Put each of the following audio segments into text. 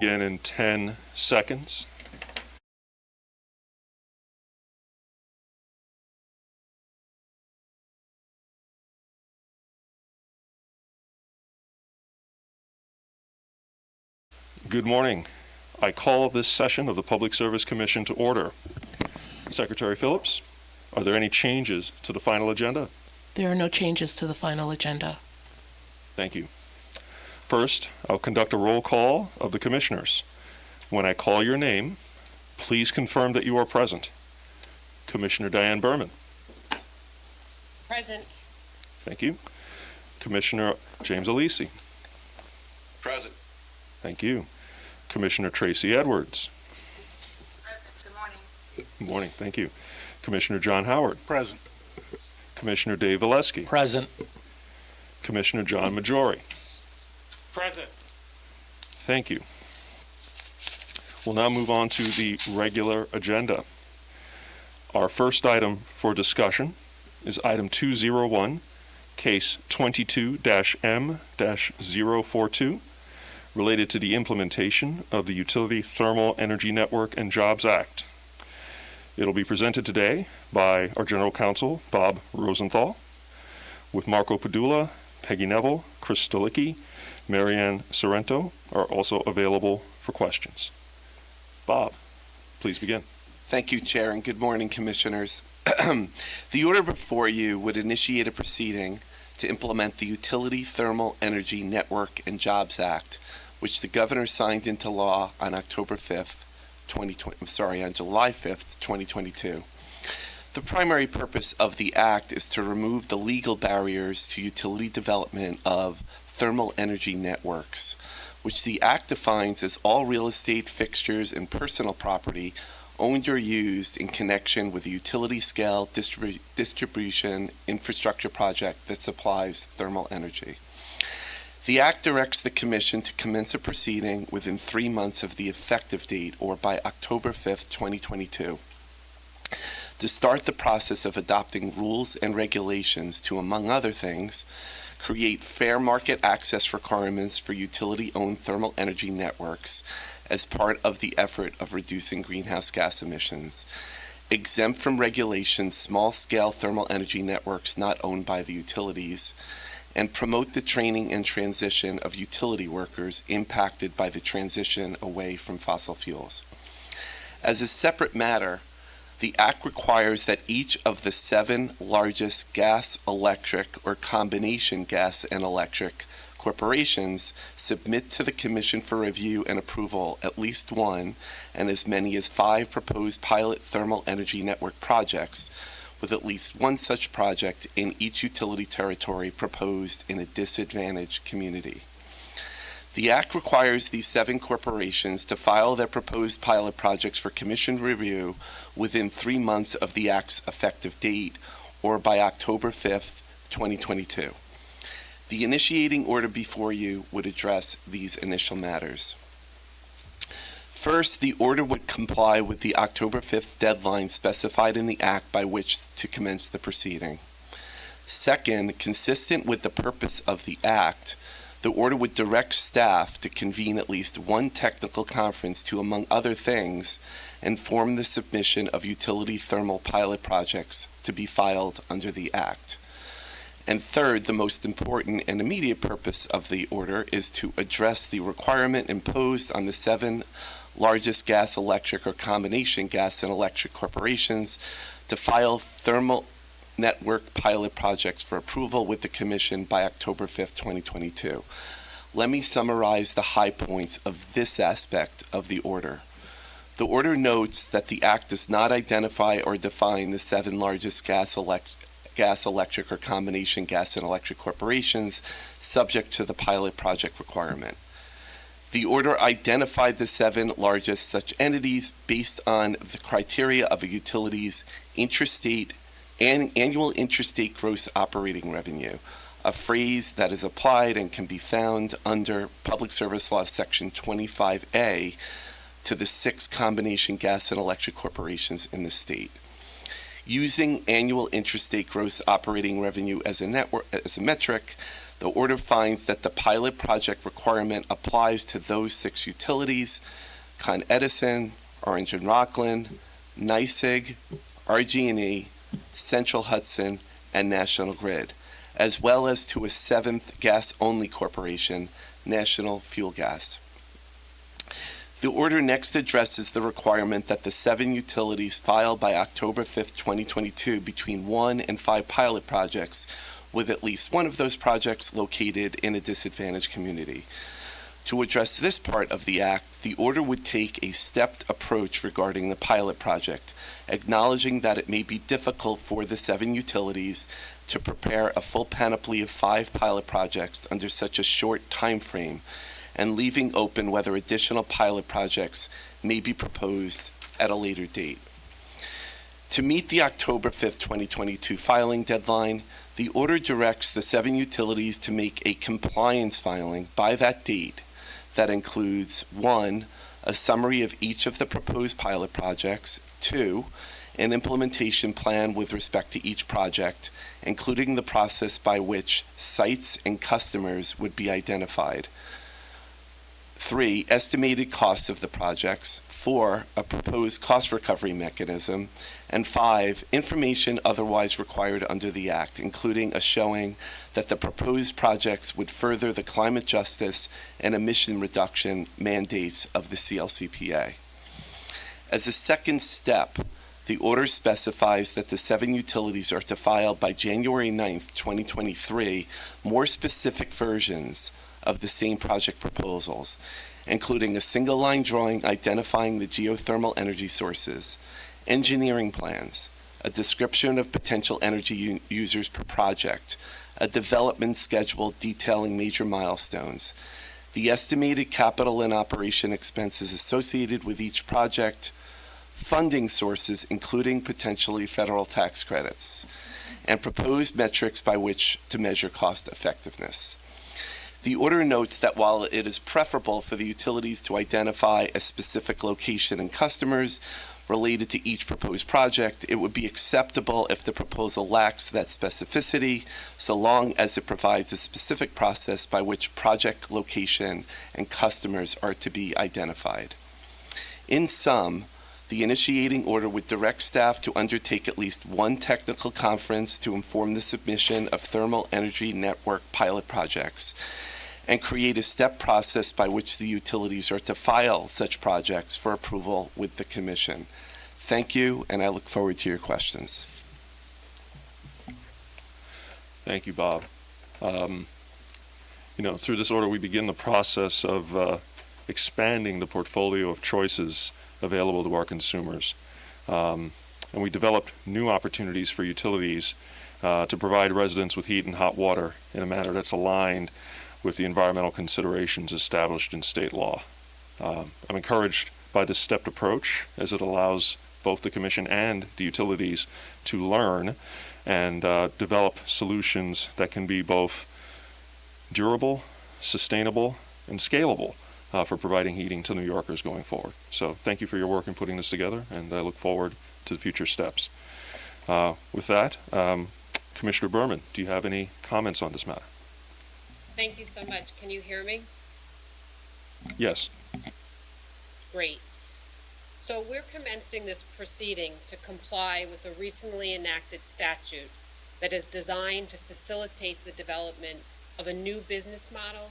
Begin in 10 seconds. Good morning. I call this session of the Public Service Commission to order. Secretary Phillips, are there any changes to the final agenda? There are no changes to the final agenda. Thank you. First, I'll conduct a roll call of the commissioners. When I call your name, please confirm that you are present. Commissioner Diane Berman. Present. Thank you. Commissioner James Alisi. Present. Thank you. Commissioner Tracy Edwards. Present. Good morning. Good morning. Thank you. Commissioner John Howard. Present. Commissioner Dave Valesky. Present. Commissioner John Majori. Present. Thank you. We'll now move on to the regular agenda. Our first item for discussion is item 201, case 22-M-042, related to the implementation of the Utility Thermal Energy Network and Jobs Act. It'll be presented today by our General Counsel, Bob Rosenthal, with Marco Padula, Peggy Neville, Chris Stolicki, Marianne Sorrento are also available for questions. Bob, please begin. Thank you, Chair, and good morning, Commissioners. The order before you would initiate a proceeding to implement the Utility Thermal Energy Network and Jobs Act, which the Governor signed into law on July 5th, 2022. The primary purpose of the Act is to remove the legal barriers to utility development of thermal energy networks, which the Act defines as all real estate, fixtures, and personal property owned or used in connection with a utility-scale distribution infrastructure project that supplies thermal energy. The Act directs the Commission to commence a proceeding within 3 months of the effective date, or by October 5th, 2022, to start the process of adopting rules and regulations to, among other things, create fair market access requirements for utility-owned thermal energy networks as part of the effort of reducing greenhouse gas emissions, exempt from regulations small-scale thermal energy networks not owned by the utilities, and promote the training and transition of utility workers impacted by the transition away from fossil fuels. As a separate matter, the Act requires that each of the 7 largest gas, electric, or combination gas and electric corporations submit to the Commission for review and approval at least 1 and as many as 5 proposed pilot thermal energy network projects, with at least 1 such project in each utility territory proposed in a disadvantaged community. The Act requires these 7 corporations to file their proposed pilot projects for Commission review within 3 months of the Act's effective date, or by October 5th, 2022. The initiating order before you would address these initial matters. First, the order would comply with the October 5th deadline specified in the Act by which to commence the proceeding. Second, consistent with the purpose of the Act, the order would direct staff to convene at least 1 technical conference to, among other things, inform the submission of utility thermal pilot projects to be filed under the Act. And third, the most important and immediate purpose of the order is to address the requirement imposed on the 7 largest gas, electric, or combination gas and electric corporations to file thermal network pilot projects for approval with the Commission by October 5th, 2022. Let me summarize the high points of this aspect of the order. The order notes that the Act does not identify or define the 7 largest gas, electric, or combination gas and electric corporations subject to the pilot project requirement. The order identified the 7 largest such entities based on the criteria of a utility's intrastate and annual intrastate gross operating revenue, a phrase that is applied and can be found under Public Service Law Section 25A to the 6 combination gas and electric corporations in the state. Using annual intrastate gross operating revenue as a metric, The order finds that the pilot project requirement applies to those 6 utilities: Con Edison, Orange and Rockland, NYSEG, RG&E, Central Hudson, and National Grid, as well as to a 7th gas-only corporation, National Fuel Gas. The order next addresses the requirement that the 7 utilities file by October 5th, 2022 between 1 and 5 pilot projects, with at least one of those projects located in a disadvantaged community. To address this part of the Act, the order would take a stepped approach regarding the pilot project, acknowledging that it may be difficult for the 7 utilities to prepare a full panoply of 5 pilot projects under such a short time frame, and leaving open whether additional pilot projects may be proposed at a later date. To meet the October 5th, 2022 filing deadline, the order directs the 7 utilities to make a compliance filing by that date that includes 1, a summary of each of the proposed pilot projects; 2, an implementation plan with respect to each project, including the process by which sites and customers would be identified; 3, estimated costs of the projects; 4, a proposed cost recovery mechanism; and 5, information otherwise required under the Act, including a showing that the proposed projects would further the climate justice and emission reduction mandates of the CLCPA. As a second step, the order specifies that the 7 utilities are to file by January 9th, 2023, more specific versions of the same project proposals, including a single-line drawing identifying the geothermal energy sources, engineering plans, a description of potential energy users per project, a development schedule detailing major milestones, the estimated capital and operation expenses associated with each project, funding sources including potentially federal tax credits, and proposed metrics by which to measure cost effectiveness. The order notes that while it is preferable for the utilities to identify a specific location and customers related to each proposed project, it would be acceptable if the proposal lacks that specificity, so long as it provides a specific process by which project location and customers are to be identified. In sum, the initiating order would direct staff to undertake at least 1 technical conference to inform the submission of thermal energy network pilot projects, and create a step process by which the utilities are to file such projects for approval with the Commission. Thank you, and I look forward to your questions. Thank you, Bob. Through this order, we begin the process of expanding the portfolio of choices available to our consumers. And we developed new opportunities for utilities to provide residents with heat and hot water in a manner that's aligned with the environmental considerations established in state law. I'm encouraged by this stepped approach, as it allows both the Commission and the utilities to learn and develop solutions that can be both durable, sustainable, and scalable for providing heating to New Yorkers going forward. So thank you for your work in putting this together, and I look forward to the future steps. With that, Commissioner Berman, do you have any comments on this matter? Thank you so much. Can you hear me? Yes. Great. So we're commencing this proceeding to comply with a recently enacted statute that is designed to facilitate the development of a new business model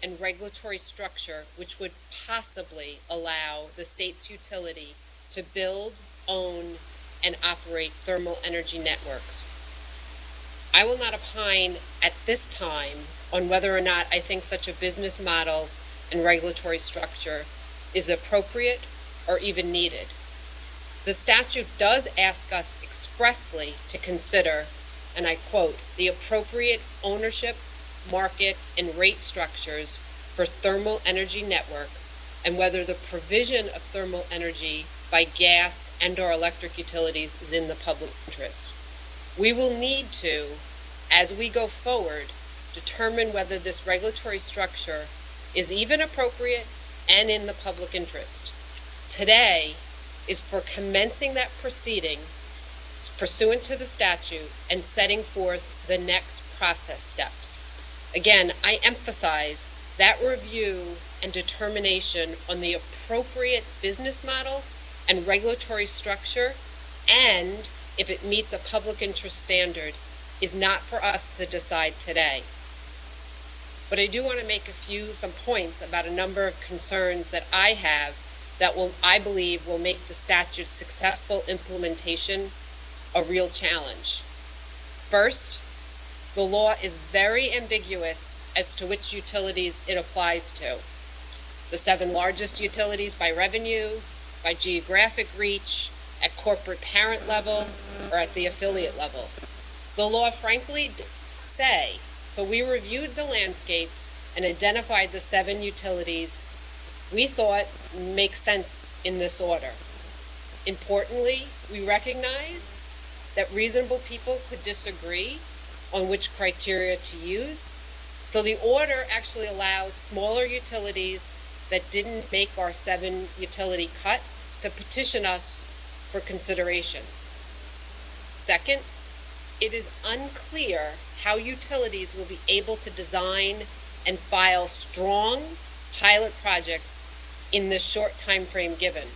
and regulatory structure which would possibly allow the state's utility to build, own, and operate thermal energy networks. I will not opine at this time on whether or not I think such a business model and regulatory structure is appropriate or even needed. The statute does ask us expressly to consider, and I quote, the appropriate ownership, market, and rate structures for thermal energy networks, and whether the provision of thermal energy by gas and/or electric utilities is in the public interest. We will need to, as we go forward, determine whether this regulatory structure is even appropriate and in the public interest. Today is for commencing that proceeding pursuant to the statute and setting forth the next process steps. Again, I emphasize that review and determination on the appropriate business model and regulatory structure, and if it meets a public interest standard, is not for us to decide today. But I do want to make some points about a number of concerns that I have that I believe will make the statute's successful implementation a real challenge. First, the law is very ambiguous as to which utilities it applies to. The 7 largest utilities by revenue, by geographic reach, at corporate parent level, or at the affiliate level. The law frankly didn't say, so we reviewed the landscape and identified the 7 utilities we thought make sense in this order. Importantly, we recognize that reasonable people could disagree on which criteria to use, so the order actually allows smaller utilities that didn't make our 7 utility cut to petition us for consideration. Second, it is unclear how utilities will be able to design and file strong pilot projects in this short time frame given.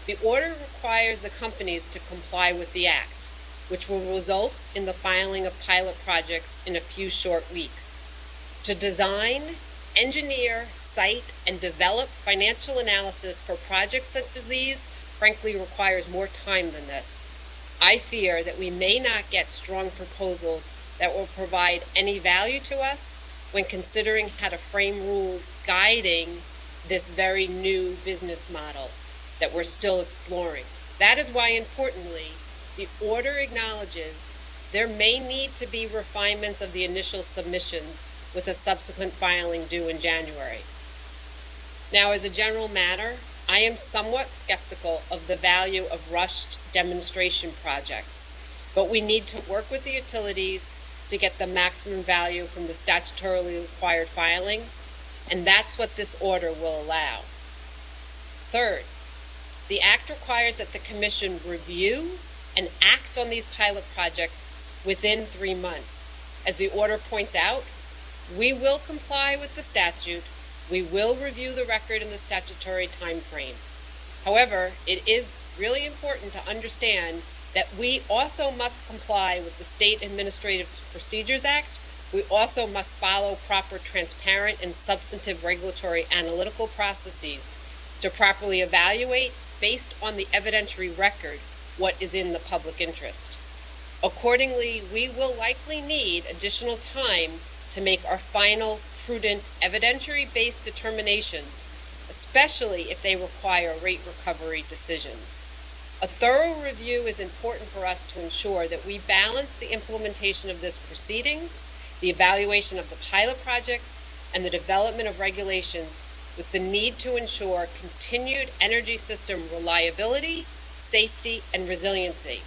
The order requires the companies to comply with the Act, which will result in the filing of pilot projects in a few short weeks. To design, engineer, cite, and develop financial analysis for projects such as these, frankly, requires more time than this. I fear that we may not get strong proposals that will provide any value to us when considering how to frame rules guiding this very new business model that we're still exploring. That is why, importantly, the order acknowledges there may need to be refinements of the initial submissions with a subsequent filing due in January. Now, as a general matter, I am somewhat skeptical of the value of rushed demonstration projects, but we need to work with the utilities to get the maximum value from the statutorily required filings, and that's what this order will allow. Third, the Act requires that the Commission review and act on these pilot projects within 3 months. As the order points out, we will comply with the statute. We will review the record in the statutory time frame. However, it is really important to understand that we also must comply with the State Administrative Procedures Act. We also must follow proper, transparent, and substantive regulatory analytical processes to properly evaluate, based on the evidentiary record, what is in the public interest. Accordingly, we will likely need additional time to make our final, prudent, evidentiary-based determinations, especially if they require rate recovery decisions. A thorough review is important for us to ensure that we balance the implementation of this proceeding, the evaluation of the pilot projects, and the development of regulations with the need to ensure continued energy system reliability, safety, and resiliency.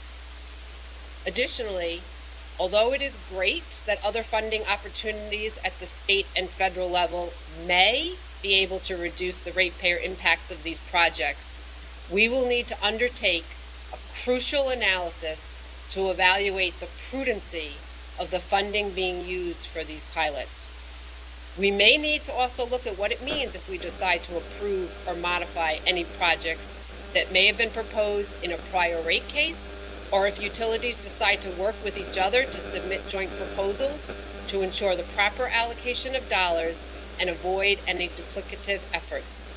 Additionally, although it is great that other funding opportunities at the state and federal level may be able to reduce the ratepayer impacts of these projects, we will need to undertake a crucial analysis to evaluate the prudency of the funding being used for these pilots. We may need to also look at what it means if we decide to approve or modify any projects that may have been proposed in a prior rate case, or if utilities decide to work with each other to submit joint proposals to ensure the proper allocation of dollars and avoid any duplicative efforts.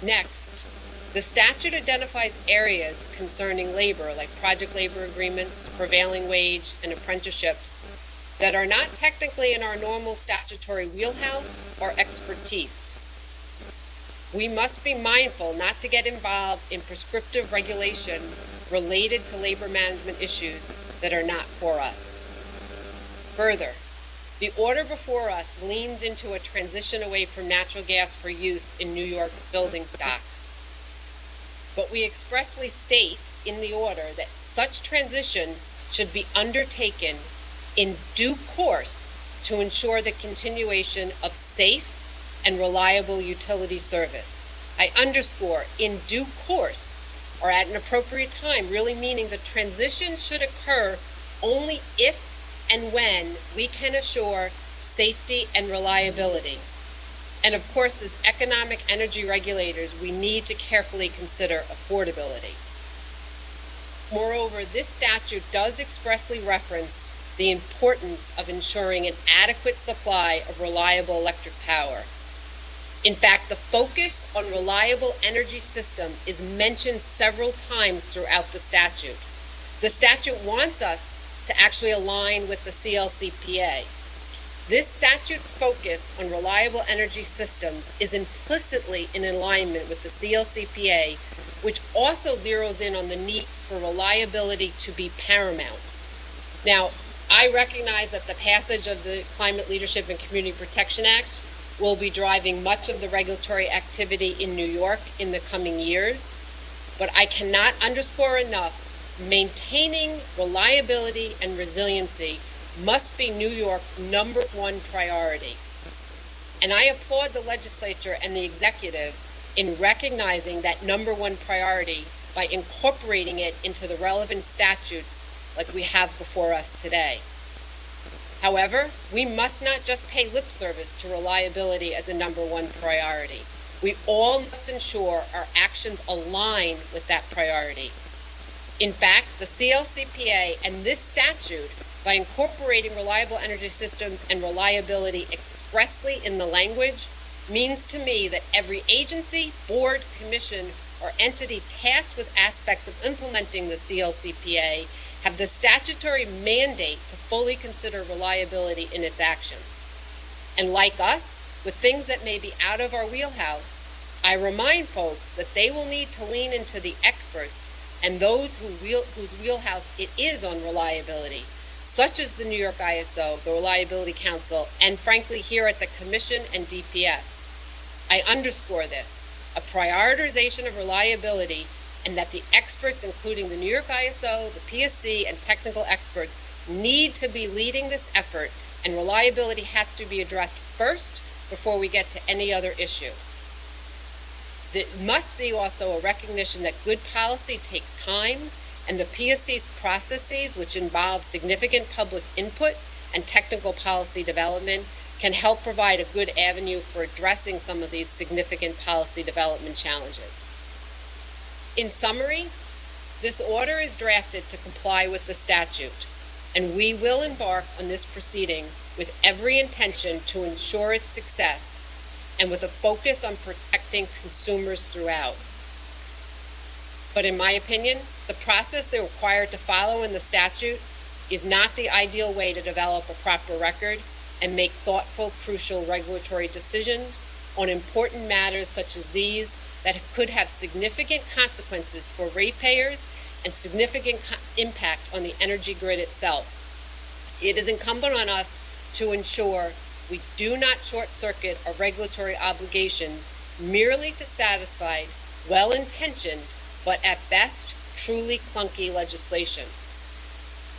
Next, the statute identifies areas concerning labor, like project labor agreements, prevailing wage, and apprenticeships, that are not technically in our normal statutory wheelhouse or expertise. We must be mindful not to get involved in prescriptive regulation related to labor management issues that are not for us. Further, the order before us leans into a transition away from natural gas for use in New York's building stock. But we expressly state in the order that such transition should be undertaken in due course to ensure the continuation of safe and reliable utility service. I underscore in due course, or at an appropriate time, really meaning the transition should occur only if and when we can assure safety, and reliability. And of course, as economic energy regulators, we need to carefully consider affordability. Moreover, this statute does expressly reference the importance of ensuring an adequate supply of reliable electric power. In fact, the focus on reliable energy system is mentioned several times throughout the statute. The statute wants us to actually align with the CLCPA. This statute's focus on reliable energy systems is implicitly in alignment with the CLCPA, which also zeroes in on the need for reliability to be paramount. Now, I recognize that the passage of the Climate Leadership and Community Protection Act will be driving much of the regulatory activity in New York in the coming years, but I cannot underscore enough, maintaining reliability and resiliency must be New York's #1 priority. And I applaud the legislature and the executive in recognizing that #1 priority by incorporating it into the relevant statutes like we have before us today. However, we must not just pay lip service to reliability as a #1 priority. We all must ensure our actions align with that priority. In fact, the CLCPA and this statute, by incorporating reliable energy systems and reliability expressly in the language, means to me that every agency, board, commission, or entity tasked with aspects of implementing the CLCPA have the statutory mandate to fully consider reliability in its actions. And like us, with things that may be out of our wheelhouse, I remind folks that they will need to lean into the experts and those whose wheelhouse it is on reliability, such as the New York ISO, the Reliability Council, and frankly here at the Commission and DPS. I underscore this, a prioritization of reliability, and that the experts, including the New York ISO, the PSC, and technical experts, need to be leading this effort, and reliability has to be addressed first before we get to any other issue. There must be also a recognition that good policy takes time, and the PSC's processes, which involve significant public input and technical policy development, can help provide a good avenue for addressing some of these significant policy development challenges. In summary, this order is drafted to comply with the statute, and we will embark on this proceeding with every intention to ensure its success and with a focus on protecting consumers throughout. But in my opinion, the process they're required to follow in the statute is not the ideal way to develop a proper record and make thoughtful, crucial regulatory decisions on important matters such as these that could have significant consequences for ratepayers and significant impact on the energy grid itself. It is incumbent on us to ensure we do not short-circuit our regulatory obligations merely to satisfy well-intentioned, but at best, truly clunky legislation.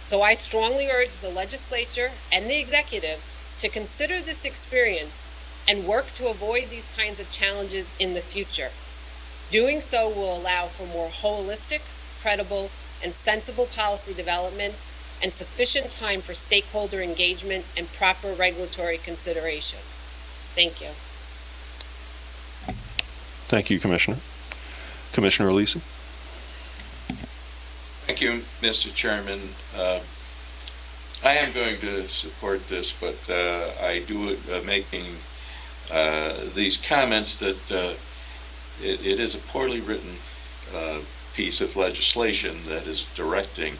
So I strongly urge the legislature and the executive to consider this experience and work to avoid these kinds of challenges in the future. Doing so will allow for more holistic, credible, and sensible policy development and sufficient time for stakeholder engagement and proper regulatory consideration. Thank you. Thank you, Commissioner. Commissioner Elisi. Thank you, Mr. Chairman. I am going to support this, but I do it making these comments that it is a poorly written piece of legislation that is directing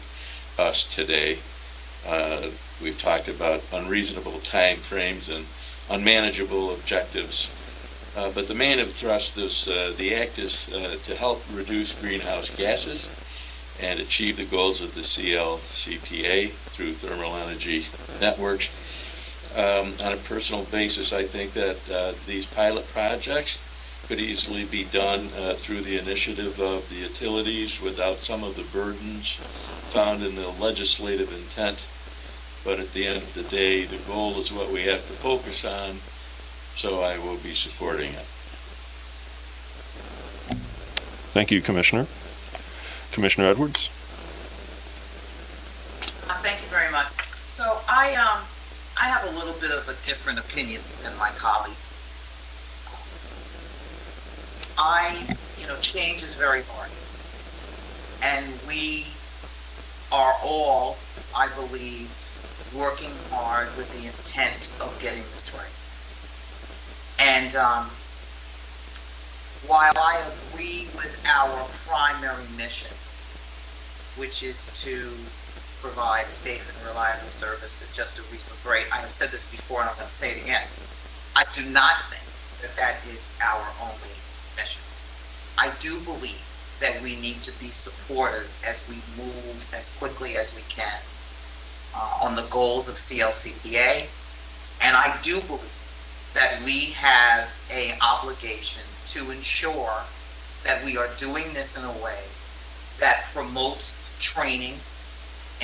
us today. We've talked about unreasonable time frames and unmanageable objectives, but the main thrust is the act is to help reduce greenhouse gases and achieve the goals of the CLCPA through thermal energy networks. On a personal basis, I think that these pilot projects could easily be done through the initiative of the utilities without some of the burdens found in the legislative intent. But at the end of the day, the goal is what we have to focus on, so I will be supporting it. Thank you, Commissioner. Commissioner Edwards. Thank you very much. So I have have a little bit of a different opinion than my colleagues. Change is very hard. And we are all, I believe, working hard with the intent of getting this right. And while I agree with our primary mission, which is to provide safe and reliable service at just a reasonable rate, I have said this before and I'm going to say it again, I do not think that that is our only mission. I do believe that we need to be supportive as we move as quickly as we can on the goals of CLCPA, and I do believe that we have an obligation to ensure that we are doing this in a way that promotes training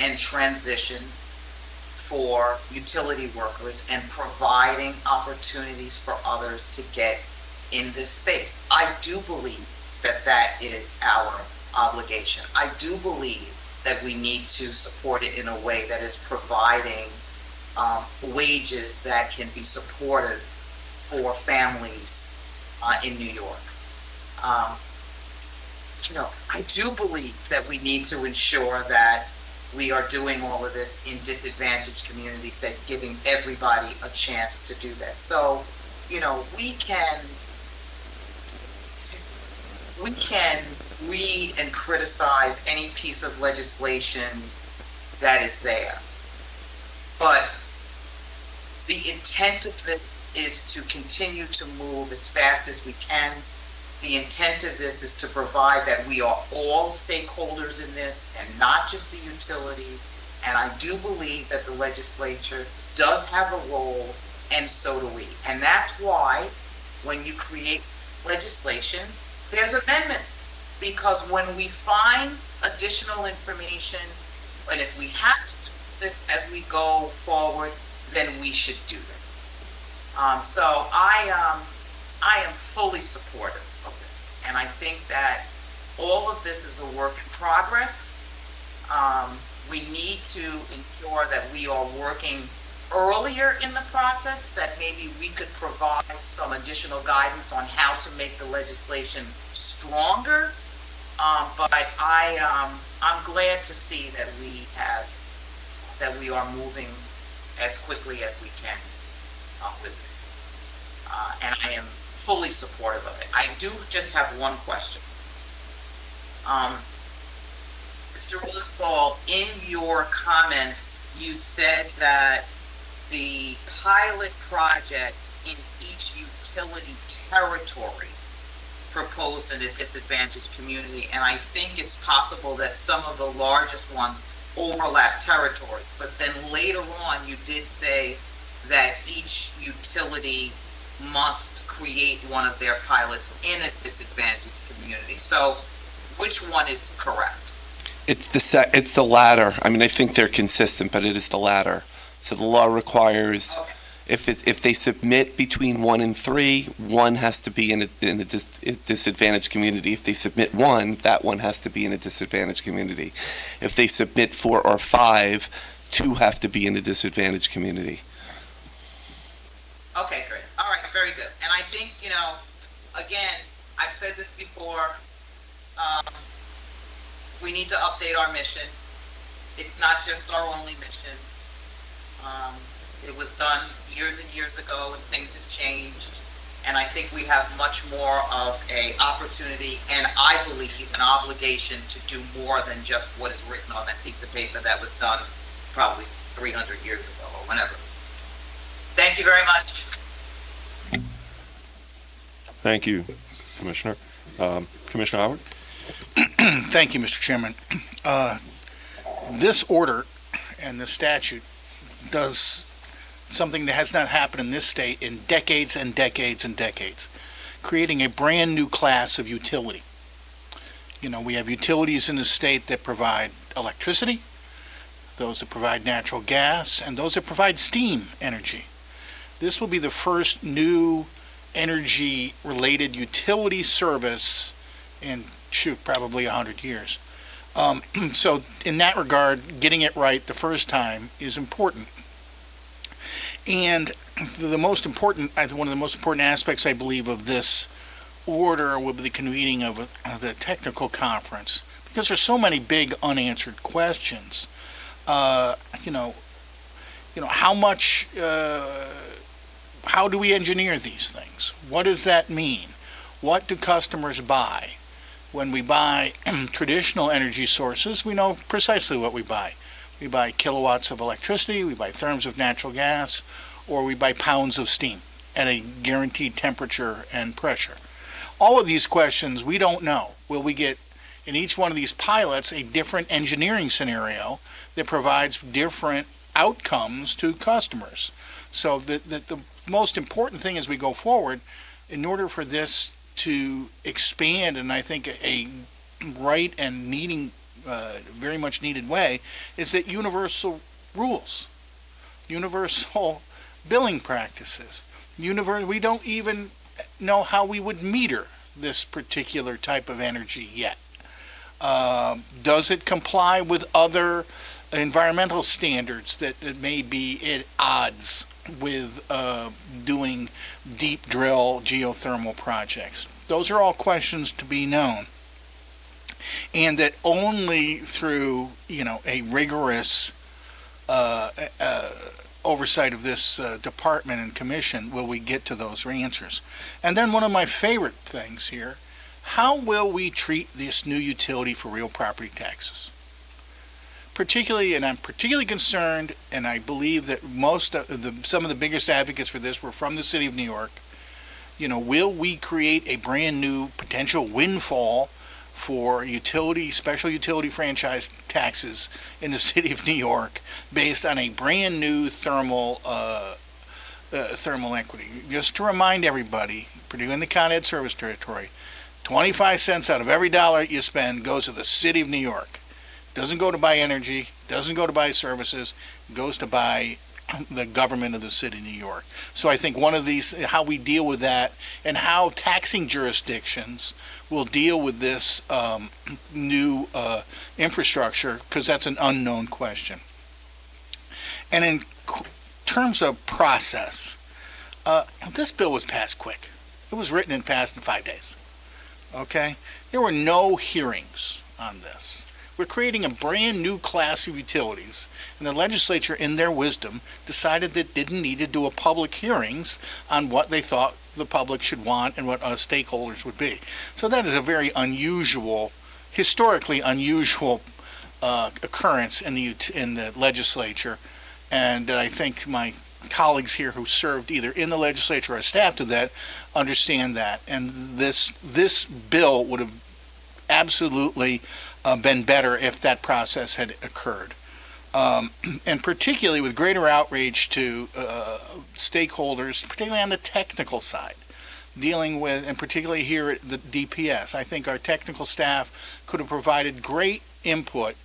and transition for utility workers and providing opportunities for others to get in this space. I do believe that that is our obligation. I do believe that we need to support it in a way that is providing wages that can be supportive for families in New York. I do believe that we need to ensure that we are doing all of this in disadvantaged communities, that giving everybody a chance to do that. So, we can read and criticize any piece of legislation that is there. But the intent of this is to continue to move as fast as we can. The intent of this is to provide that we are all stakeholders in this and not just the utilities. And I do believe that the legislature does have a role, and so do we. And that's why when you create legislation, there's amendments, because when we find additional information, and if we have to do this as we go forward, then we should do that. So I am fully supportive of this, and I think that all of this is a work in progress. We need to ensure that we are working earlier in the process, that maybe we could provide some additional guidance on how to make the legislation stronger. But I'm glad to see that we are moving as quickly as we can with this. And I am fully supportive of it. I do just have one question. Mr. Rosenthal, in your comments, you said that the pilot project in each utility territory proposed in a disadvantaged community, and I think it's possible that some of the largest ones overlap territories, but then later on you did say that each utility must create one of their pilots in a disadvantaged community. So which one is correct? It's the latter. I mean, I think they're consistent, but it is the latter. So the law requires, Okay. if they submit between 1 and 3, one has to be in a disadvantaged community. If they submit 1, that one has to be in a disadvantaged community. If they submit 4 or 5, 2 have to be in a disadvantaged community. Okay, great. All right, very good. And I think, again, I've said this before, we need to update our mission. It's not just our only mission. It was done years and years ago, and things have changed. And I think we have much more of an opportunity, and I believe an obligation to do more than just what is written on that piece of paper that was done probably 300 years ago or whenever it was. Thank you very much. Thank you, Commissioner. Commissioner Howard? Thank you, Mr. Chairman. This order and the statute does something that has not happened in this state in decades and decades and decades, creating a brand new class of utility. We have utilities in the state that provide electricity, those that provide natural gas, and those that provide steam energy. This will be the first new energy-related utility service in, probably 100 years. So in that regard, getting it right the first time is important. And the most important, one of the most important aspects, I believe, of this order will be the convening of the technical conference, because there's so many big unanswered questions. How much, how do we engineer these things? What does that mean? What do customers buy? When we buy traditional energy sources, we know precisely what we buy. We buy kilowatts of electricity, we buy therms of natural gas, or we buy pounds of steam at a guaranteed temperature and pressure. All of these questions we don't know. Will we get, in each one of these pilots, a different engineering scenario that provides different outcomes to customers? So the most important thing as we go forward, in order for this to expand, and I think a right and very much needed way, is that universal rules, universal billing practices. We don't even know how we would meter this particular type of energy yet. Does it comply with other environmental standards that may be at odds with doing deep drill geothermal projects? Those are all questions to be known. And that only through, a rigorous oversight of this department and commission will we get to those answers. And then one of my favorite things here, how will we treat this new utility for real property taxes? Particularly, and I'm particularly concerned, and I believe that some of the biggest advocates for this were from the city of New York. Will we create a brand new potential windfall for special utility franchise taxes in the city of New York based on a brand new thermal equity? Just to remind everybody, particularly in the Con Ed service territory, 25 cents out of every dollar you spend goes to the city of New York. Doesn't go to buy energy, doesn't go to buy services, goes to buy the government of the city of New York. So I think one of these, how we deal with that, and how taxing jurisdictions will deal with this new infrastructure, because that's an unknown question. And in terms of process, this bill was passed quick. It was written and passed in 5 days. Okay? There were no hearings on this. We're creating a brand new class of utilities, and the legislature, in their wisdom, decided that didn't need to do a public hearings on what they thought the public should want and what stakeholders would be. So that is a very unusual, historically unusual occurrence in the legislature, and I think my colleagues here who served either in the legislature or staff to that understand that. And this bill would have absolutely been better if that process had occurred. And particularly with greater outreach to stakeholders, particularly on the technical side, dealing with, and particularly here at the DPS. I think our technical staff could have provided great input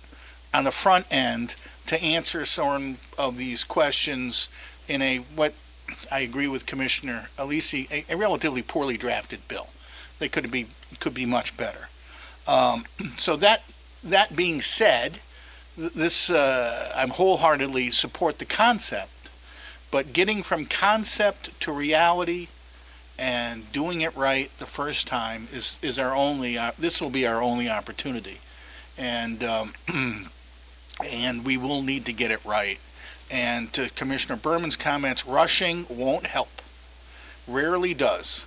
on the front end to answer some of these questions in what I agree with Commissioner Alisi, a relatively poorly drafted bill. They could be much better. So that being said, this I'm wholeheartedly support the concept, but getting from concept to reality and doing it right the first time is our only. This will be our only opportunity, and and we will need to get it right. And to Commissioner Berman's comments, rushing won't help. Rarely does.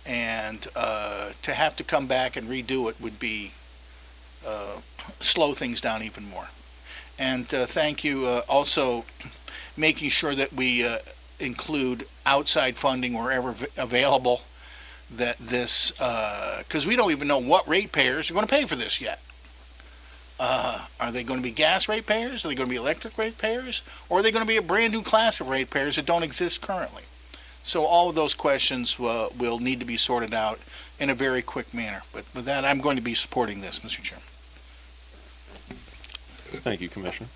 And to have to come back and redo it would be slow things down even more. And thank you also making sure that we include outside funding wherever available, that this, because we don't even know what ratepayers are going to pay for this yet. Are they going to be gas ratepayers? Are they going to be electric ratepayers? Or are they going to be a brand new class of ratepayers that don't exist currently? So all of those questions will need to be sorted out in a very quick manner. But with that, I'm going to be supporting this, Mr. Chairman. Thank you, Commissioner.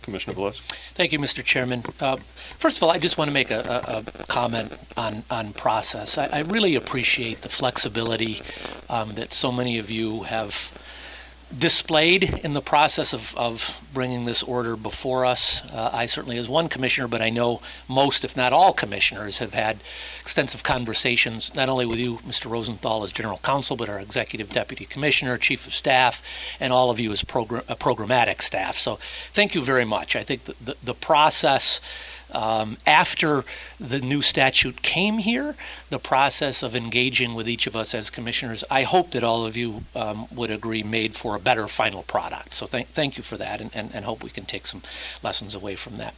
Commissioner Velez. Thank you, Mr. Chairman. First of all, I just want to make a comment on process. I really appreciate the flexibility that so many of you have displayed in the process of bringing this order before us. I certainly, as one commissioner, but I know most, if not all, commissioners have had extensive conversations, not only with you, Mr. Rosenthal, as general counsel, but our executive deputy commissioner, chief of staff, and all of you as programmatic staff. So thank you very much. I think the process after the new statute came here, the process of engaging with each of us as commissioners, I hope that all of you would agree, made for a better final product. So thank you for that, and hope we can take some lessons away from that.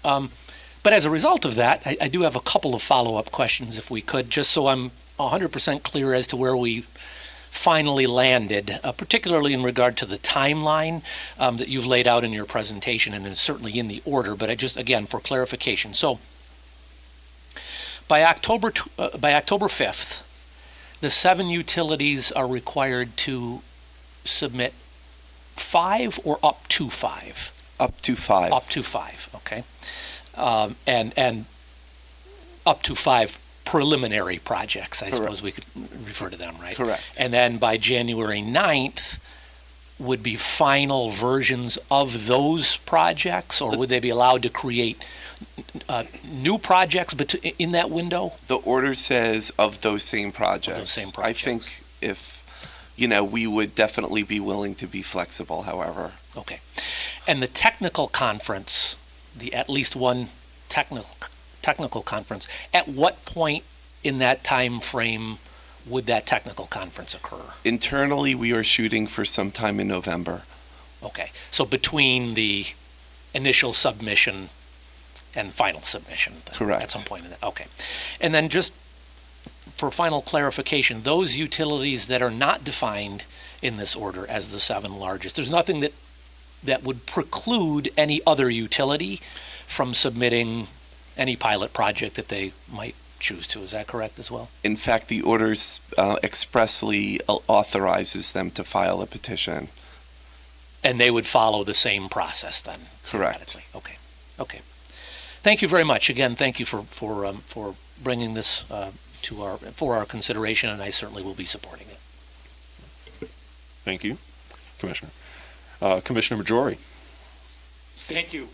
But as a result of that, I do have a couple of follow-up questions, if we could, just so I'm 100% clear as to where we finally landed, particularly in regard to the timeline that you've laid out in your presentation, and is certainly in the order, but I just, again, for clarification. So by October 5th, the 7 utilities are required to submit 5 or up to 5? Up to 5. Up to 5, okay. And up to 5 preliminary projects, I suppose we could refer to them, right? Correct. And then by January 9th would be final versions of those projects, or would they be allowed to create new projects in that window? The order says of those same projects. Of those same I projects. think if, we would definitely be willing to be flexible, however. Okay. And the technical conference, the at least one technical conference, at what point in that time frame would that technical conference occur? Internally, we are shooting for sometime in November. Okay, so between the initial submission and final submission? Correct. At some point in that, okay. And then just for final clarification, those utilities that are not defined in this order as the 7 largest, there's nothing that would preclude any other utility from submitting any pilot project that they might choose to. Is that correct as well? In fact, the order expressly authorizes them to file a petition. And they would follow the same process then? Correct. theoretically. Okay. Thank you very much. Again, thank you for bringing this for our consideration, and I certainly will be supporting it. Thank you, Commissioner. Commissioner Majori. Thank you.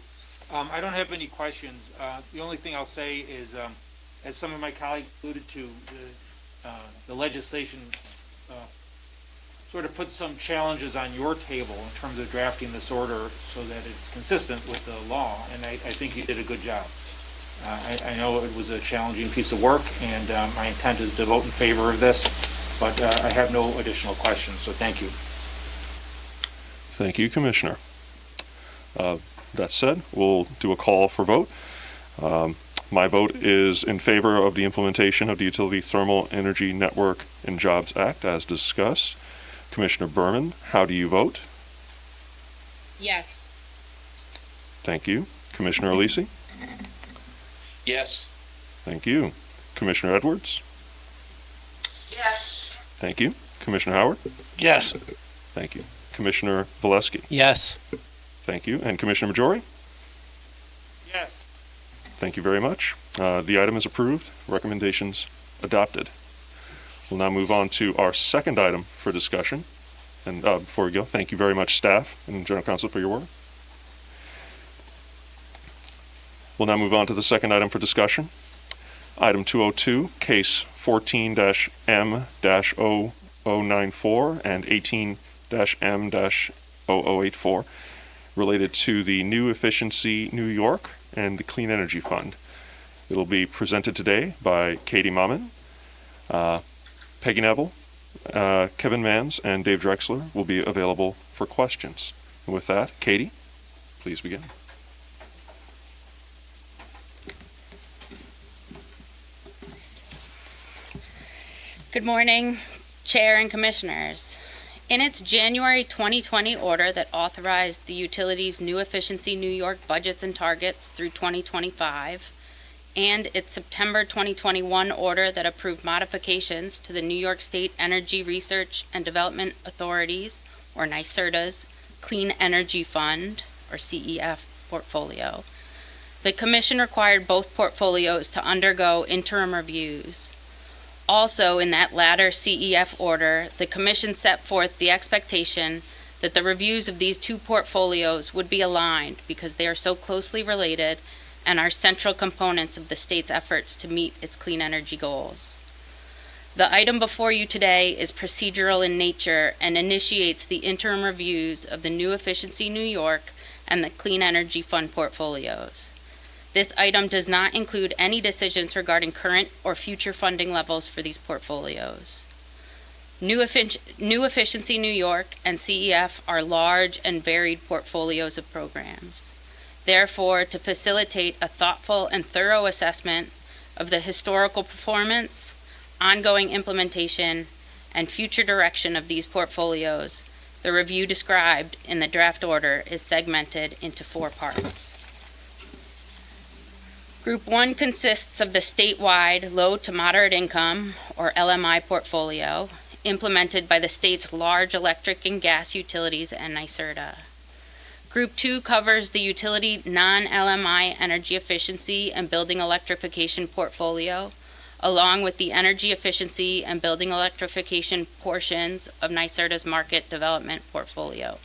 I don't have any questions. The only thing I'll say is, as some of my colleagues alluded to, the legislation sort of puts some challenges on your table in terms of drafting this order so that it's consistent with the law, and I think you did a good job. I know it was a challenging piece of work, and my intent is to vote in favor of this, but I have no additional questions, so thank you. Thank you, Commissioner. That said, we'll do a call for vote. My vote is in favor of the implementation of the Utility Thermal Energy Network and Jobs Act as discussed. Commissioner Berman, how do you vote? Yes. Thank you. Commissioner Alisi? Yes. Thank you. Commissioner Edwards? Yes. Thank you. Commissioner Howard? Yes. Thank you. Commissioner Valesky? Yes. Thank you. And Commissioner Majori? Yes. Thank you very much. The item is approved. Recommendations adopted. We'll now move on to our second item for discussion. And before we go, thank you very much, staff and General Counsel, for your work. We'll now move on to the second item for discussion. Item 202, case 14-M-0094 and 18-M-0084, related to the New Efficiency New York and the Clean Energy Fund. It'll be presented today by Katie Mamin, Peggy Neville, Kevin Mans, and Dave Drexler will be available for questions. And with that, Katie, please begin. Good morning, Chair and Commissioners. In its January 2020 order that authorized the utility's New Efficiency New York budgets and targets through 2025, and its September 2021 order that approved modifications to the New York State Energy Research and Development Authority's, or NYSERDA's, Clean Energy Fund, or CEF, portfolio, the Commission required both portfolios to undergo interim reviews. Also, in that latter CEF order, the Commission set forth the expectation that the reviews of these two portfolios would be aligned because they are so closely related and are central components of the state's efforts to meet its clean energy goals. The item before you today is procedural in nature and initiates the interim reviews of the New Efficiency New York and the Clean Energy Fund portfolios. This item does not include any decisions regarding current or future funding levels for these portfolios. New Efficiency New York and CEF are large and varied portfolios of programs. Therefore, to facilitate a thoughtful and thorough assessment of the historical performance, ongoing implementation, and future direction of these portfolios, the review described in the draft order is segmented into 4 parts. Group 1 consists of the statewide low to moderate income, or LMI portfolio, implemented by the state's large electric and gas utilities and NYSERDA. Group 2 covers the utility non-LMI energy efficiency and building electrification portfolio, along with the energy efficiency and building electrification portions of NYSERDA's market development portfolio.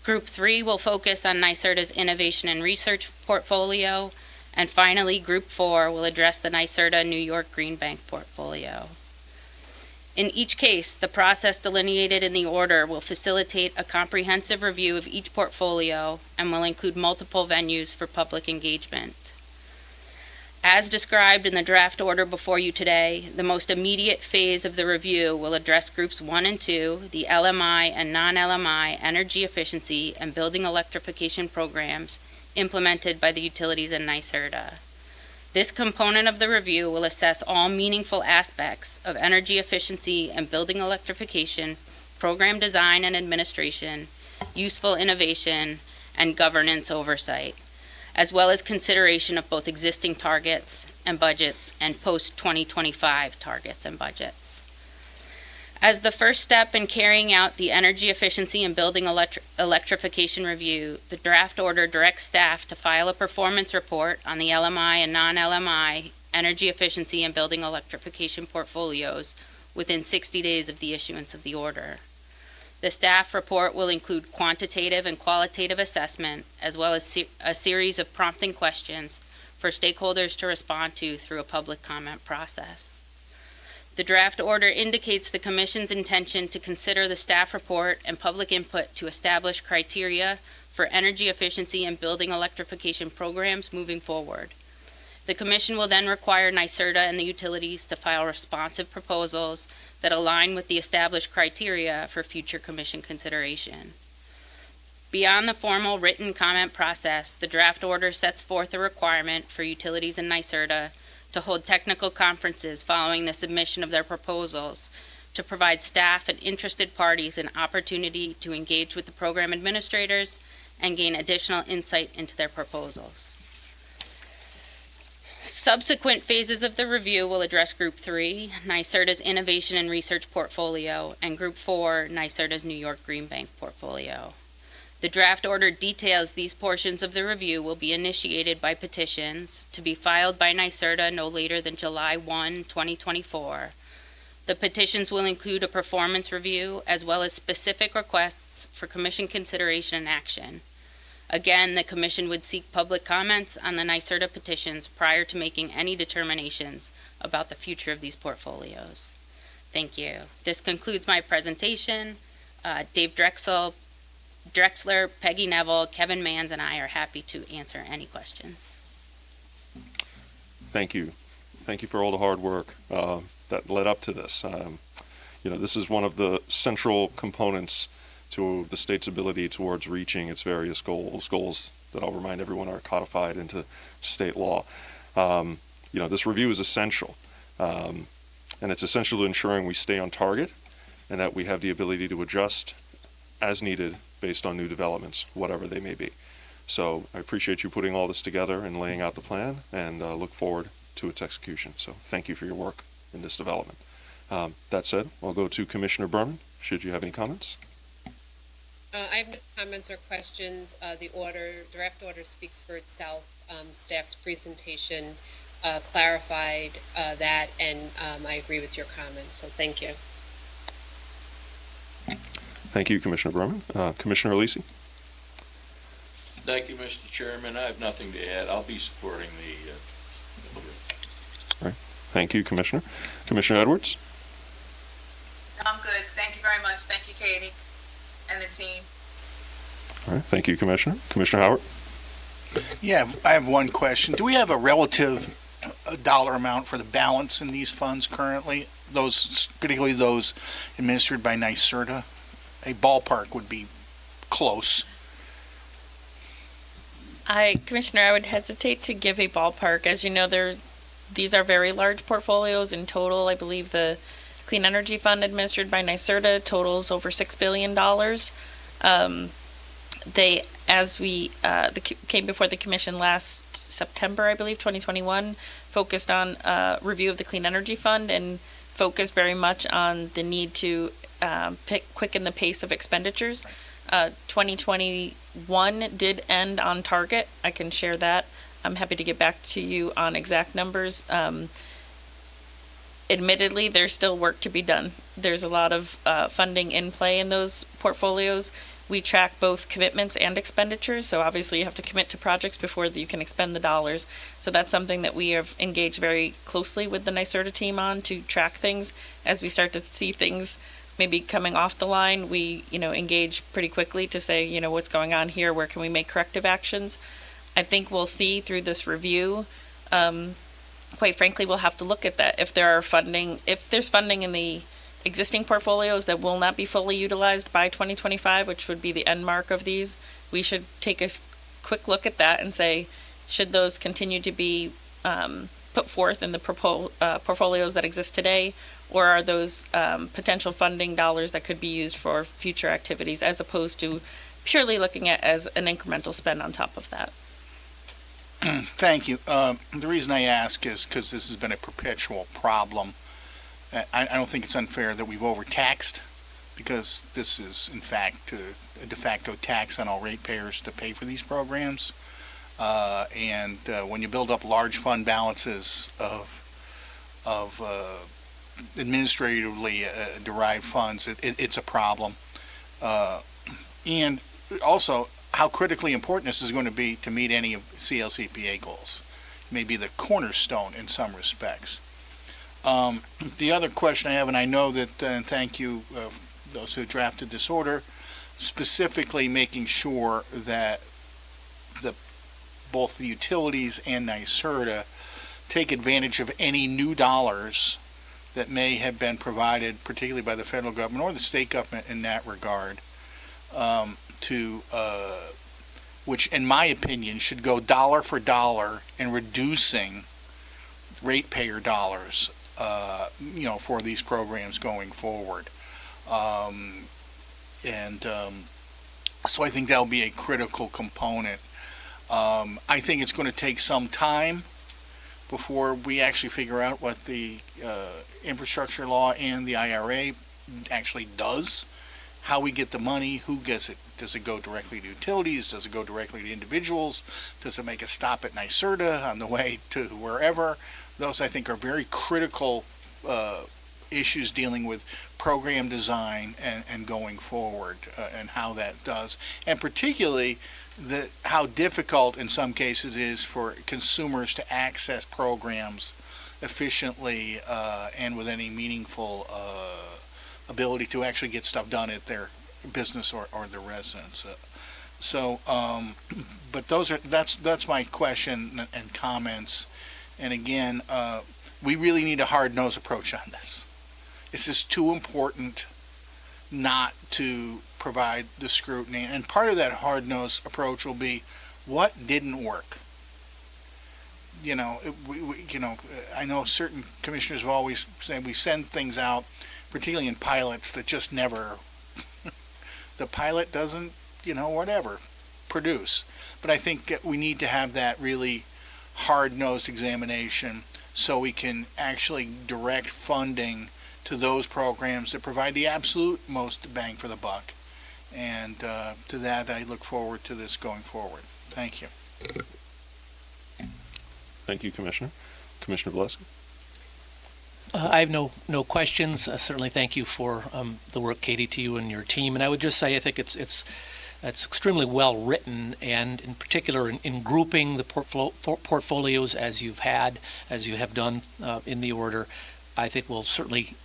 Group 3 will focus on NYSERDA's innovation and research portfolio, and finally, Group 4 will address the NYSERDA New York Green Bank portfolio. In each case, the process delineated in the order will facilitate a comprehensive review of each portfolio and will include multiple venues for public engagement. As described in the draft order before you today, the most immediate phase of the review will address Groups 1 and 2, the LMI and non-LMI energy efficiency and building electrification programs implemented by the utilities and NYSERDA. This component of the review will assess all meaningful aspects of energy efficiency and building electrification, program design and administration, useful innovation, and governance oversight, as well as consideration of both existing targets and budgets and post-2025 targets and budgets. As the first step in carrying out the energy efficiency and building electrification review, the draft order directs staff to file a performance report on the LMI and non-LMI energy efficiency and building electrification portfolios within 60 days of the issuance of the order. The staff report will include quantitative and qualitative assessment, as well as a series of prompting questions for stakeholders to respond to through a public comment process. The draft order indicates the Commission's intention to consider the staff report and public input to establish criteria for energy efficiency and building electrification programs moving forward. The Commission will then require NYSERDA and the utilities to file responsive proposals that align with the established criteria for future Commission consideration. Beyond the formal written comment process, the draft order sets forth a requirement for utilities and NYSERDA to hold technical conferences following the submission of their proposals to provide staff and interested parties an opportunity to engage with the program administrators and gain additional insight into their proposals. Subsequent phases of the review will address Group 3, NYSERDA's innovation and research portfolio, and Group 4, NYSERDA's New York Green Bank portfolio. The draft order details these portions of the review will be initiated by petitions to be filed by NYSERDA no later than July 1, 2024. The petitions will include a performance review as well as specific requests for Commission consideration and action. Again, the Commission would seek public comments on the NYSERDA petitions prior to making any determinations about the future of these portfolios. Thank you. This concludes my presentation. Dave Drexler, Peggy Neville, Kevin Manns, and I are happy to answer any questions. Thank you. Thank you for all the hard work that led up to this. This is one of the central components to the state's ability towards reaching its various goals that I'll remind everyone are codified into state law. This review is essential, and it's essential to ensuring we stay on target and that we have the ability to adjust as needed based on new developments, whatever they may be. So I appreciate you putting all this together and laying out the plan, and look forward to its execution. So thank you for your work in this development. That said, I'll go to Commissioner Berman, should you have any comments. I have no comments or questions. The draft order speaks for itself. Staff's presentation clarified that, and I agree with your comments, so thank you. Thank you, Commissioner Berman. Commissioner Alisi? Thank you, Mr. Chairman. I have nothing to add. I'll be supporting the Thank you, Commissioner. Commissioner Edwards? I'm good. Thank you very much. Thank you, Katie and the team. All right. Thank you, Commissioner. Commissioner Howard? Yeah, I have one question. Do we have a relative dollar amount for the balance in these funds currently? Those, particularly those administered by NYSERDA? A ballpark would be close. Commissioner, I would hesitate to give a ballpark. As you know, these are very large portfolios. In total, I believe the Clean Energy Fund administered by NYSERDA totals over $6 billion. Came before the commission last September, I believe, 2021, focused on review of the Clean Energy Fund and focused very much on the need to quicken the pace of expenditures. 2021 did end on target. I can share that. I'm happy to get back to you on exact numbers. Admittedly, there's still work to be done. There's a lot of funding in play in those portfolios. We track both commitments and expenditures, so obviously you have to commit to projects before you can expend the dollars. So that's something that we have engaged very closely with the NYSERDA team on to track things. As we start to see things maybe coming off the line, we engage pretty quickly to say, what's going on here, where can we make corrective actions. I think we'll see through this review. Quite frankly, we'll have to look at that. If there's funding in the existing portfolios that will not be fully utilized by 2025, which would be the end mark of these, we should take a quick look at that and say, should those continue to be put forth in the portfolios that exist today, or are those potential funding dollars that could be used for future activities, as opposed to purely looking at as an incremental spend on top of that? Thank you. The reason I ask is because this has been a perpetual problem. I don't think it's unfair that we've overtaxed, because this is, in fact, a de facto tax on all ratepayers to pay for these programs. And when you build up large fund balances of administratively derived funds, it's a problem. And also, how critically important this is going to be to meet any of CLCPA goals. It may be the cornerstone in some respects. The other question I have, and I know that, and thank you, those who drafted this order, specifically making sure that both the utilities and NYSERDA take advantage of any new dollars that may have been provided, particularly by the federal government or the state government in that regard, which in my opinion should go dollar for dollar in reducing ratepayer dollars, for these programs going forward. So I think that'll be a critical component. I think it's going to take some time before we actually figure out what the infrastructure law and the IRA actually does, how we get the money, who gets it. Does it go directly to utilities? Does it go directly to individuals? Does it make a stop at NYSERDA on the way to wherever? Those, I think, are very critical issues dealing with program design and going forward, and how that does. And particularly how difficult in some cases it is for consumers to access programs efficiently and with any meaningful ability to actually get stuff done at their business or their residence. But that's my question and comments. And again, we really need a hard-nosed approach on this. This is too important not to provide the scrutiny. And part of that hard-nosed approach will be what didn't work. I know certain commissioners have always said we send things out, particularly in pilots, that just never, the pilot doesn't, produce. But I think that we need to have that really hard-nosed examination so we can actually direct funding to those programs that provide the absolute most bang for the buck. And to that, I look forward to this going forward. Thank you. Thank you, Commissioner. Commissioner Valesky? I have no questions. Certainly thank you for the work, Katie, to you and your team. And I would just say I think it's extremely well written, and in particular in grouping the portfolios as you have done in the order. I think we'll certainly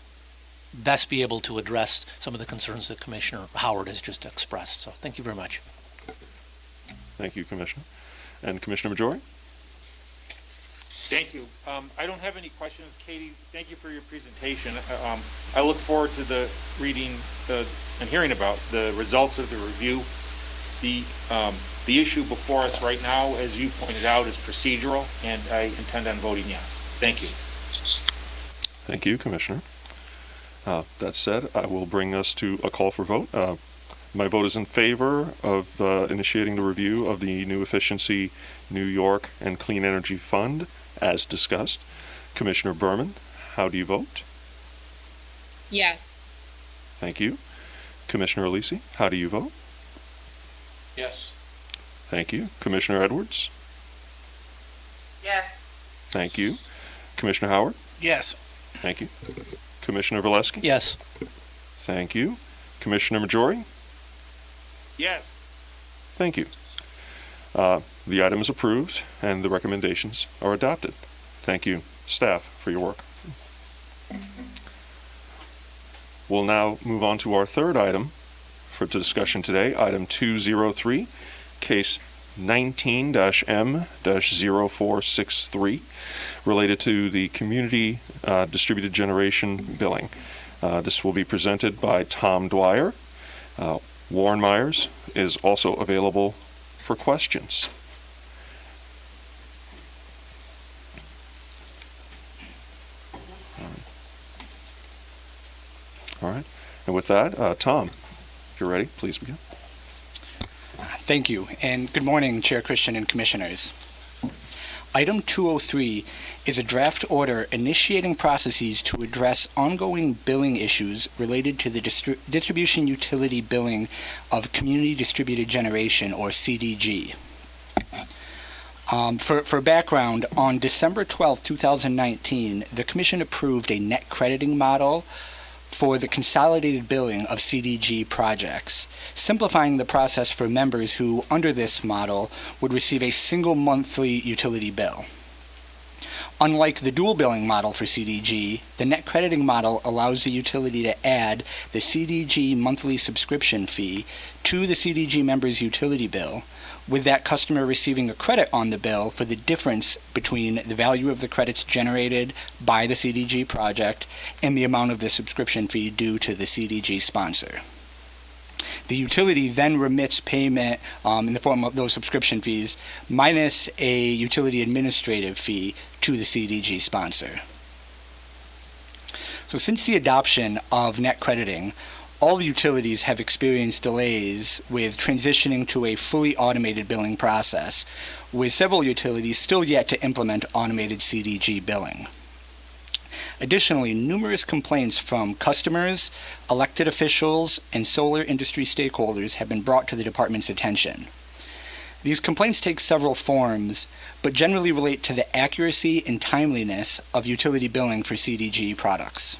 best be able to address some of the concerns that Commissioner Howard has just expressed. So thank you very much. Thank you, Commissioner. And Commissioner Majori? Thank you. I don't have any questions. Katie, thank you for your presentation. I look forward to the reading and hearing about the results of the review. The issue before us right now, as you pointed out, is procedural, and I intend on voting yes. Thank you. Thank you, Commissioner. That said, I will bring us to a call for vote. My vote is in favor of initiating the review of the New Efficiency New York and Clean Energy Fund as discussed. Commissioner Berman, how do you vote? Yes. Thank you. Commissioner Alisi, how do you vote? Yes. Thank you. Commissioner Edwards? Yes. Thank you. Commissioner Howard? Yes. Thank you. Commissioner Valesky? Yes. Thank you. Commissioner Majori? Yes. Thank you. The item is approved and the recommendations are adopted. Thank you, staff, for your work. We'll now move on to our third item for discussion today, item 203, case 19-M-0463, related to the community distributed generation billing. This will be presented by Tom Dwyer. Warren Myers is also available for questions. All right. And with that, Tom, if you're ready, please begin. Thank you, and good morning, Chair Christian and Commissioners. Item 203 is a draft order initiating processes to address ongoing billing issues related to the distribution utility billing of community distributed generation, or CDG. For background, on December 12, 2019, the Commission approved a net crediting model for the consolidated billing of CDG projects, simplifying the process for members who, under this model, would receive a single monthly utility bill. Unlike the dual billing model for CDG, the net crediting model allows the utility to add the CDG monthly subscription fee to the CDG member's utility bill, with that customer receiving a credit on the bill for the difference between the value of the credits generated by the CDG project and the amount of the subscription fee due to the CDG sponsor. The utility then remits payment in the form of those subscription fees minus a utility administrative fee to the CDG sponsor. So since the adoption of net crediting, all the utilities have experienced delays with transitioning to a fully automated billing process, with several utilities still yet to implement automated CDG billing. Additionally, numerous complaints from customers, elected officials, and solar industry stakeholders have been brought to the department's attention. These complaints take several forms, but generally relate to the accuracy and timeliness of utility billing for CDG products.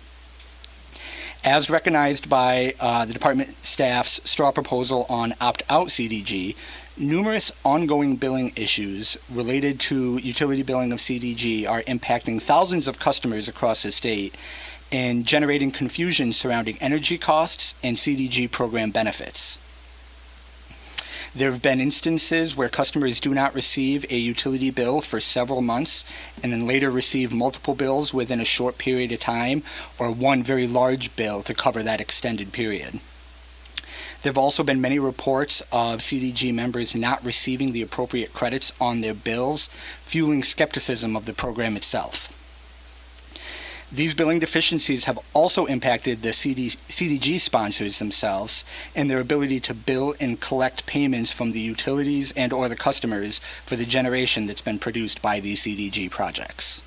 As recognized by the department staff's straw proposal on opt-out CDG, numerous ongoing billing issues related to utility billing of CDG are impacting thousands of customers across the state and generating confusion surrounding energy costs and CDG program benefits. There have been instances where customers do not receive a utility bill for several months and then later receive multiple bills within a short period of time, or one very large bill to cover that extended period. There have also been many reports of CDG members not receiving the appropriate credits on their bills, fueling skepticism of the program itself. These billing deficiencies have also impacted the CDG sponsors themselves and their ability to bill and collect payments from the utilities and or the customers for the generation that's been produced by these CDG projects.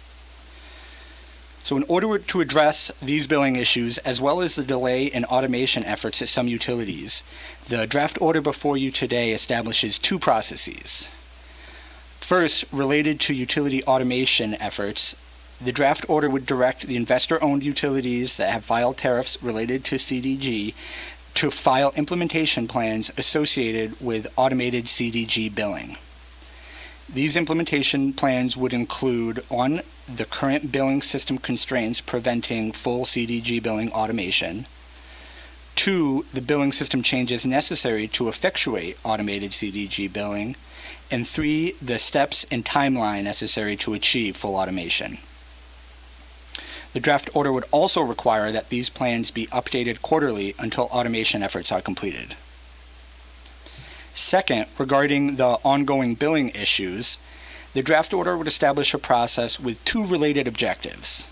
So in order to address these billing issues, as well as the delay in automation efforts at some utilities, the draft order before you today establishes two processes. First, related to utility automation efforts, The draft order would direct the investor-owned utilities that have filed tariffs related to CDG to file implementation plans associated with automated CDG billing. These implementation plans would include, 1, the current billing system constraints preventing full CDG billing automation; 2, the billing system changes necessary to effectuate automated CDG billing; and 3, the steps and timeline necessary to achieve full automation. The draft order would also require that these plans be updated quarterly until automation efforts are completed. Second, regarding the ongoing billing issues, the draft order would establish a process with 2 related objectives.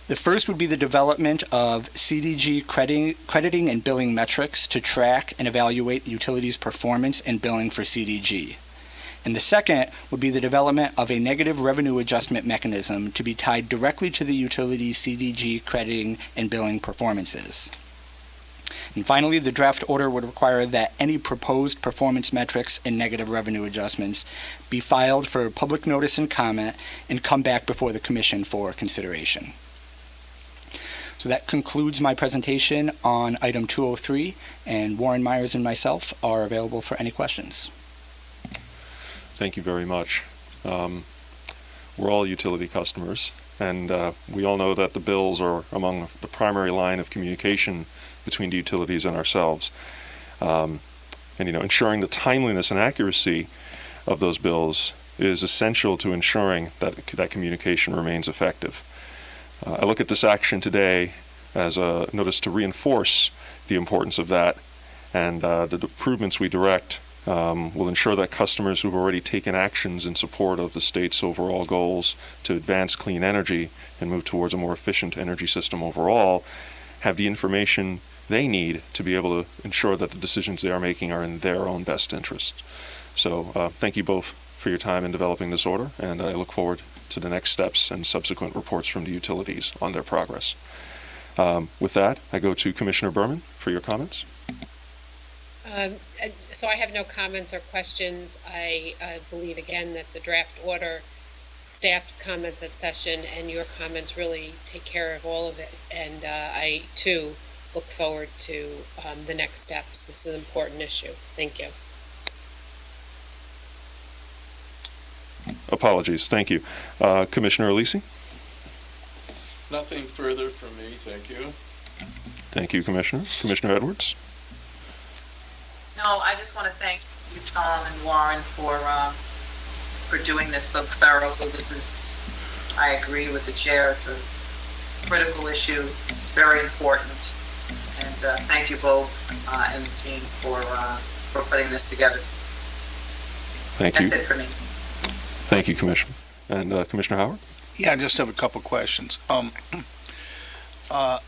The first would be the development of CDG crediting and billing metrics to track and evaluate the utility's performance and billing for CDG. And the second would be the development of a negative revenue adjustment mechanism to be tied directly to the utility's CDG crediting and billing performances. And finally, the draft order would require that any proposed performance metrics and negative revenue adjustments be filed for public notice and comment and come back before the Commission for consideration. So that concludes my presentation on item 203, and Warren Myers and myself are available for any questions. Thank you very much. We're all utility customers, and we all know that the bills are among the primary line of communication between the utilities and ourselves. And ensuring the timeliness and accuracy of those bills is essential to ensuring that that communication remains effective. I look at this action today as a notice to reinforce the importance of that, and the improvements we direct will ensure that customers who've already taken actions in support of the state's overall goals to advance clean energy and move towards a more efficient energy system overall have the information they need to be able to ensure that the decisions they are making are in their own best interest. So thank you both for your time in developing this order, and I look forward to the next steps and subsequent reports from the utilities on their progress. With that, I go to Commissioner Berman for your comments. So I have no comments or questions. I believe, again, that the draft order, staff's comments at session, and your comments really take care of all of it. And I, too, look forward to the next steps. This is an important issue. Thank you. Apologies. Thank you. Commissioner Alisi? Nothing further from me, thank you. Thank you, Commissioner. Commissioner Edwards? No, I just want to thank you, Tom and Warren, for doing this so thoroughly. This is, I agree with the chair, it's a critical issue. It's very important. And thank you both and the team for putting this together. Thank you. That's it for me. Thank you, Commissioner. And Commissioner Howard? Yeah, I just have a couple questions.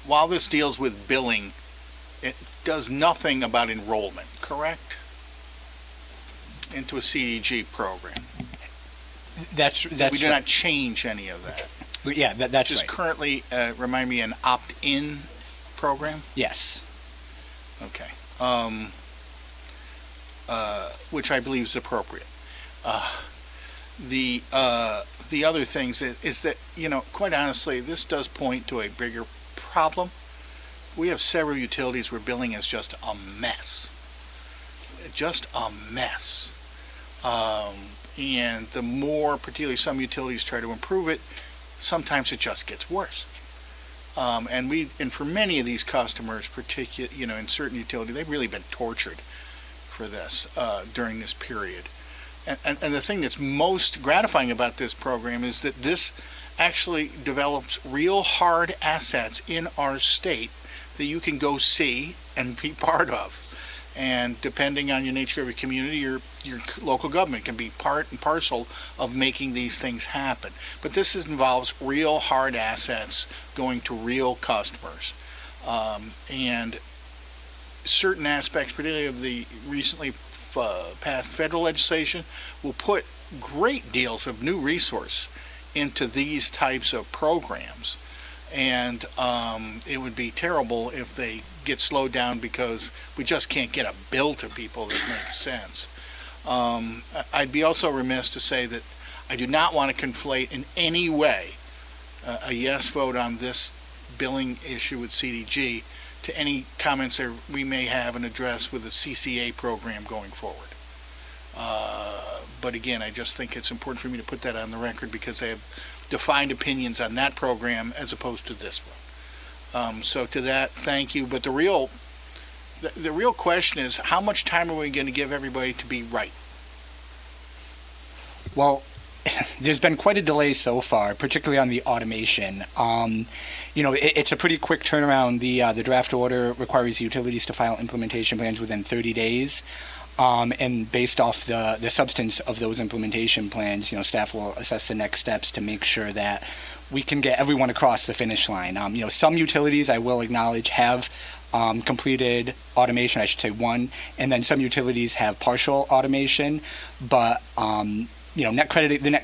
While this deals with billing, it does nothing about enrollment, correct? Into a CDG program. We do not change any of that. Yeah, that's Just right. currently, remind me, an opt-in program? Yes. Okay. Which I believe is appropriate. The other things is that, quite honestly, this does point to a bigger problem. We have several utilities where billing is just a mess. Just a mess. And the more, particularly some utilities try to improve it, sometimes it just gets worse. And for many of these customers, particularly, in certain utilities, they've really been tortured for this during this period. And the thing that's most gratifying about this program is that this actually develops real hard assets in our state that you can go see and be part of. And depending on your nature of your community, your local government can be part and parcel of making these things happen. But this involves real hard assets going to real customers. And certain aspects, particularly of the recently passed federal legislation, will put great deals of new resource into these types of programs. And it would be terrible if they get slowed down because we just can't get a bill to people that makes sense. I'd be also remiss to say that I do not want to conflate in any way a yes vote on this billing issue with CDG to any comments that we may have and address with the CCA program going forward. But again, I just think it's important for me to put that on the record because I have defined opinions on that program as opposed to this one. So to that, thank you. But the real question is, how much time are we going to give everybody to be right? Well, there's been quite a delay so far, particularly on the automation. It's a pretty quick turnaround. The draft order requires utilities to file implementation plans within 30 days. And based off the substance of those implementation plans, staff will assess the next steps to make sure that we can get everyone across the finish line. Some utilities, I will acknowledge, have completed automation, I should say one, and then some utilities have partial automation, but the net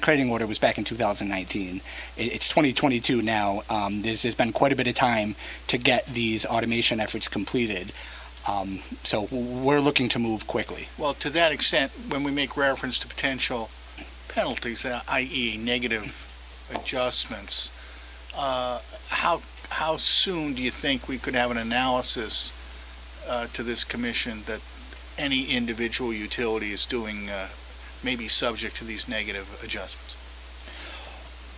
crediting order was back in 2019. It's 2022 now. There's been quite a bit of time to get these automation efforts completed. So we're looking to move quickly. Well, to that extent, when we make reference to potential penalties, i.e. negative adjustments, how soon do you think we could have an analysis to this commission that any individual utility is doing may be subject to these negative adjustments?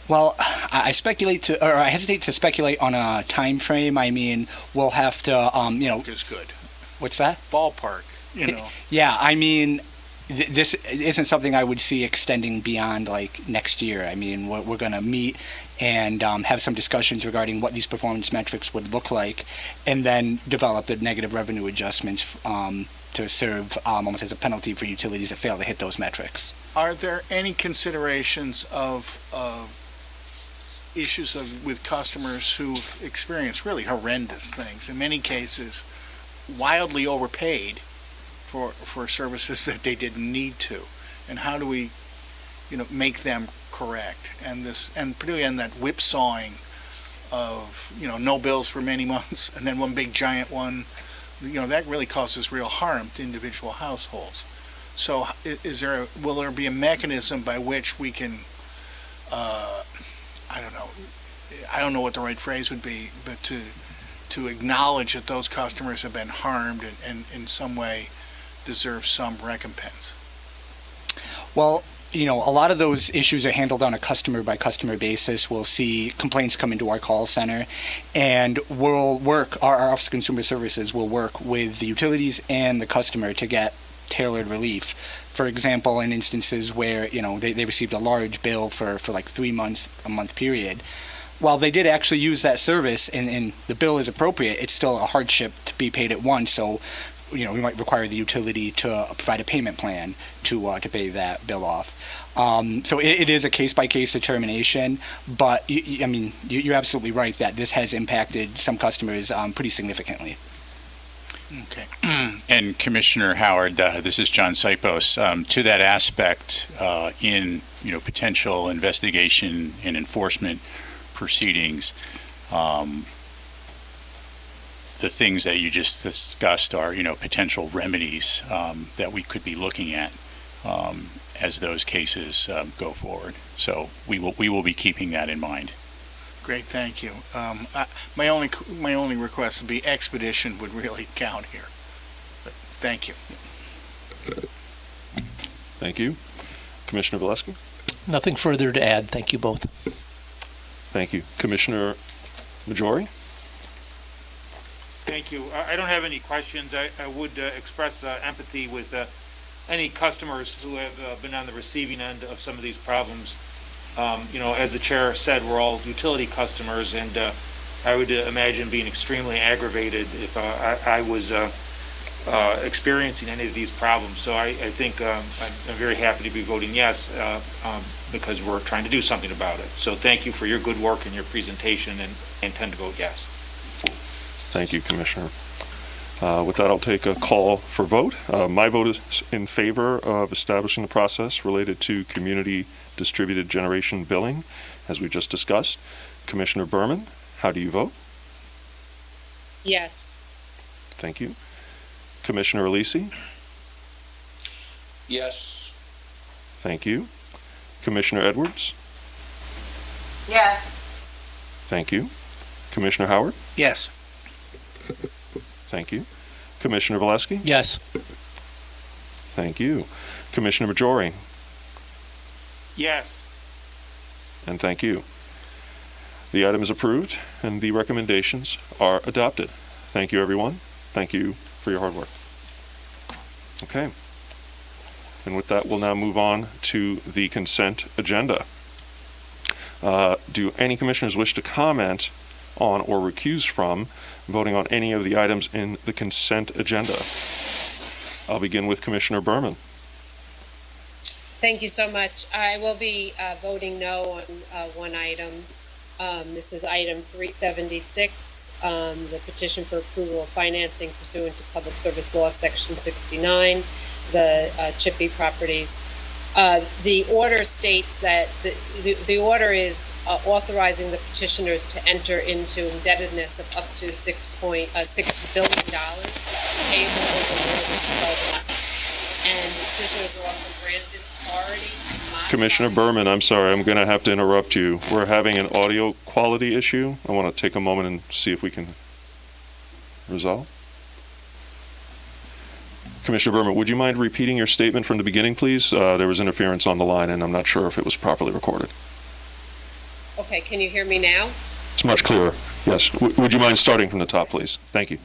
Well, I hesitate to speculate on a time frame. I mean, we'll have to, Is good. What's that? Ballpark, Yeah, I mean, this isn't something I would see extending beyond like next year. I mean, we're going to meet and have some discussions regarding what these performance metrics would look like, and then develop the negative revenue adjustments to serve almost as a penalty for utilities that fail to hit those metrics. Are there any considerations of issues with customers who've experienced really horrendous things, in many cases wildly overpaid for services that they didn't need to? And how do we, make them correct? And particularly on that whipsawing of, no bills for many months and then one big giant one, that really causes real harm to individual households. So will there be a mechanism by which we can, I don't know what the right phrase would be, but to acknowledge that those customers have been harmed and in some way deserve some recompense? Well, a lot of those issues are handled on a customer-by-customer basis. We'll see complaints come into our call center, and our Office of Consumer Services will work with the utilities and the customer to get tailored relief. For example, in instances where, they received a large bill for like 3 months, a month period, while they did actually use that service and the bill is appropriate, it's still a hardship to be paid at once. So, we might require the utility to provide a payment plan to pay that bill off. So it is a case-by-case determination, but you're absolutely right that this has impacted some customers pretty significantly. Okay. And Commissioner Howard, this is John Sipos. To that aspect, in potential investigation and enforcement proceedings, the things that you just discussed are potential remedies that we could be looking at as those cases go forward. So we will be keeping that in mind. Great, thank you. My only request would be expedition would really count here. But thank you. Thank you. Commissioner Valesky? Nothing further to add. Thank you both. Thank you. Commissioner Majori? Thank you. I don't have any questions. I would express empathy with any customers who have been on the receiving end of some of these problems. As the chair said, we're all utility customers, and I would imagine being extremely aggravated if I was experiencing any of these problems. So I think I'm very happy to be voting yes because we're trying to do something about it. So thank you for your good work and your presentation, and intend to vote yes. Thank you, Commissioner. With that, I'll take a call for vote. My vote is in favor of establishing the process related to community distributed generation billing, as we just discussed. Commissioner Berman, how do you vote? Yes. Thank you. Commissioner Alisi? Yes. Thank you. Commissioner Edwards? Yes. Thank you. Commissioner Howard? Yes. Thank you. Commissioner Valesky? Yes. Thank you. Commissioner Majori? Yes. And thank you. The item is approved and the recommendations are adopted. Thank you, everyone. Thank you for your hard work. Okay. And with that, we'll now move on to the consent agenda. Do any commissioners wish to comment on or recuse from voting on any of the items in the consent agenda? I'll begin with Commissioner Berman. Thank you so much. I will be voting no on one item. This is item 376, the petition for approval of financing pursuant to Public Service Law, Section 69, the Chippy Properties. The order states that the order is authorizing the petitioners to enter into indebtedness of up to $6 billion payable over more than 12 months. And the petitioners are also granted authority to modify. Commissioner Berman, I'm sorry, I'm going to have to interrupt you. We're having an audio quality issue. I want to take a moment and see if we can resolve. Commissioner Berman, would you mind repeating your statement from the beginning, please? There was interference on the line, and I'm not sure if it was properly recorded. Okay, can you hear me now? It's much clearer. Yes. Would you mind starting from the top, please? Thank you.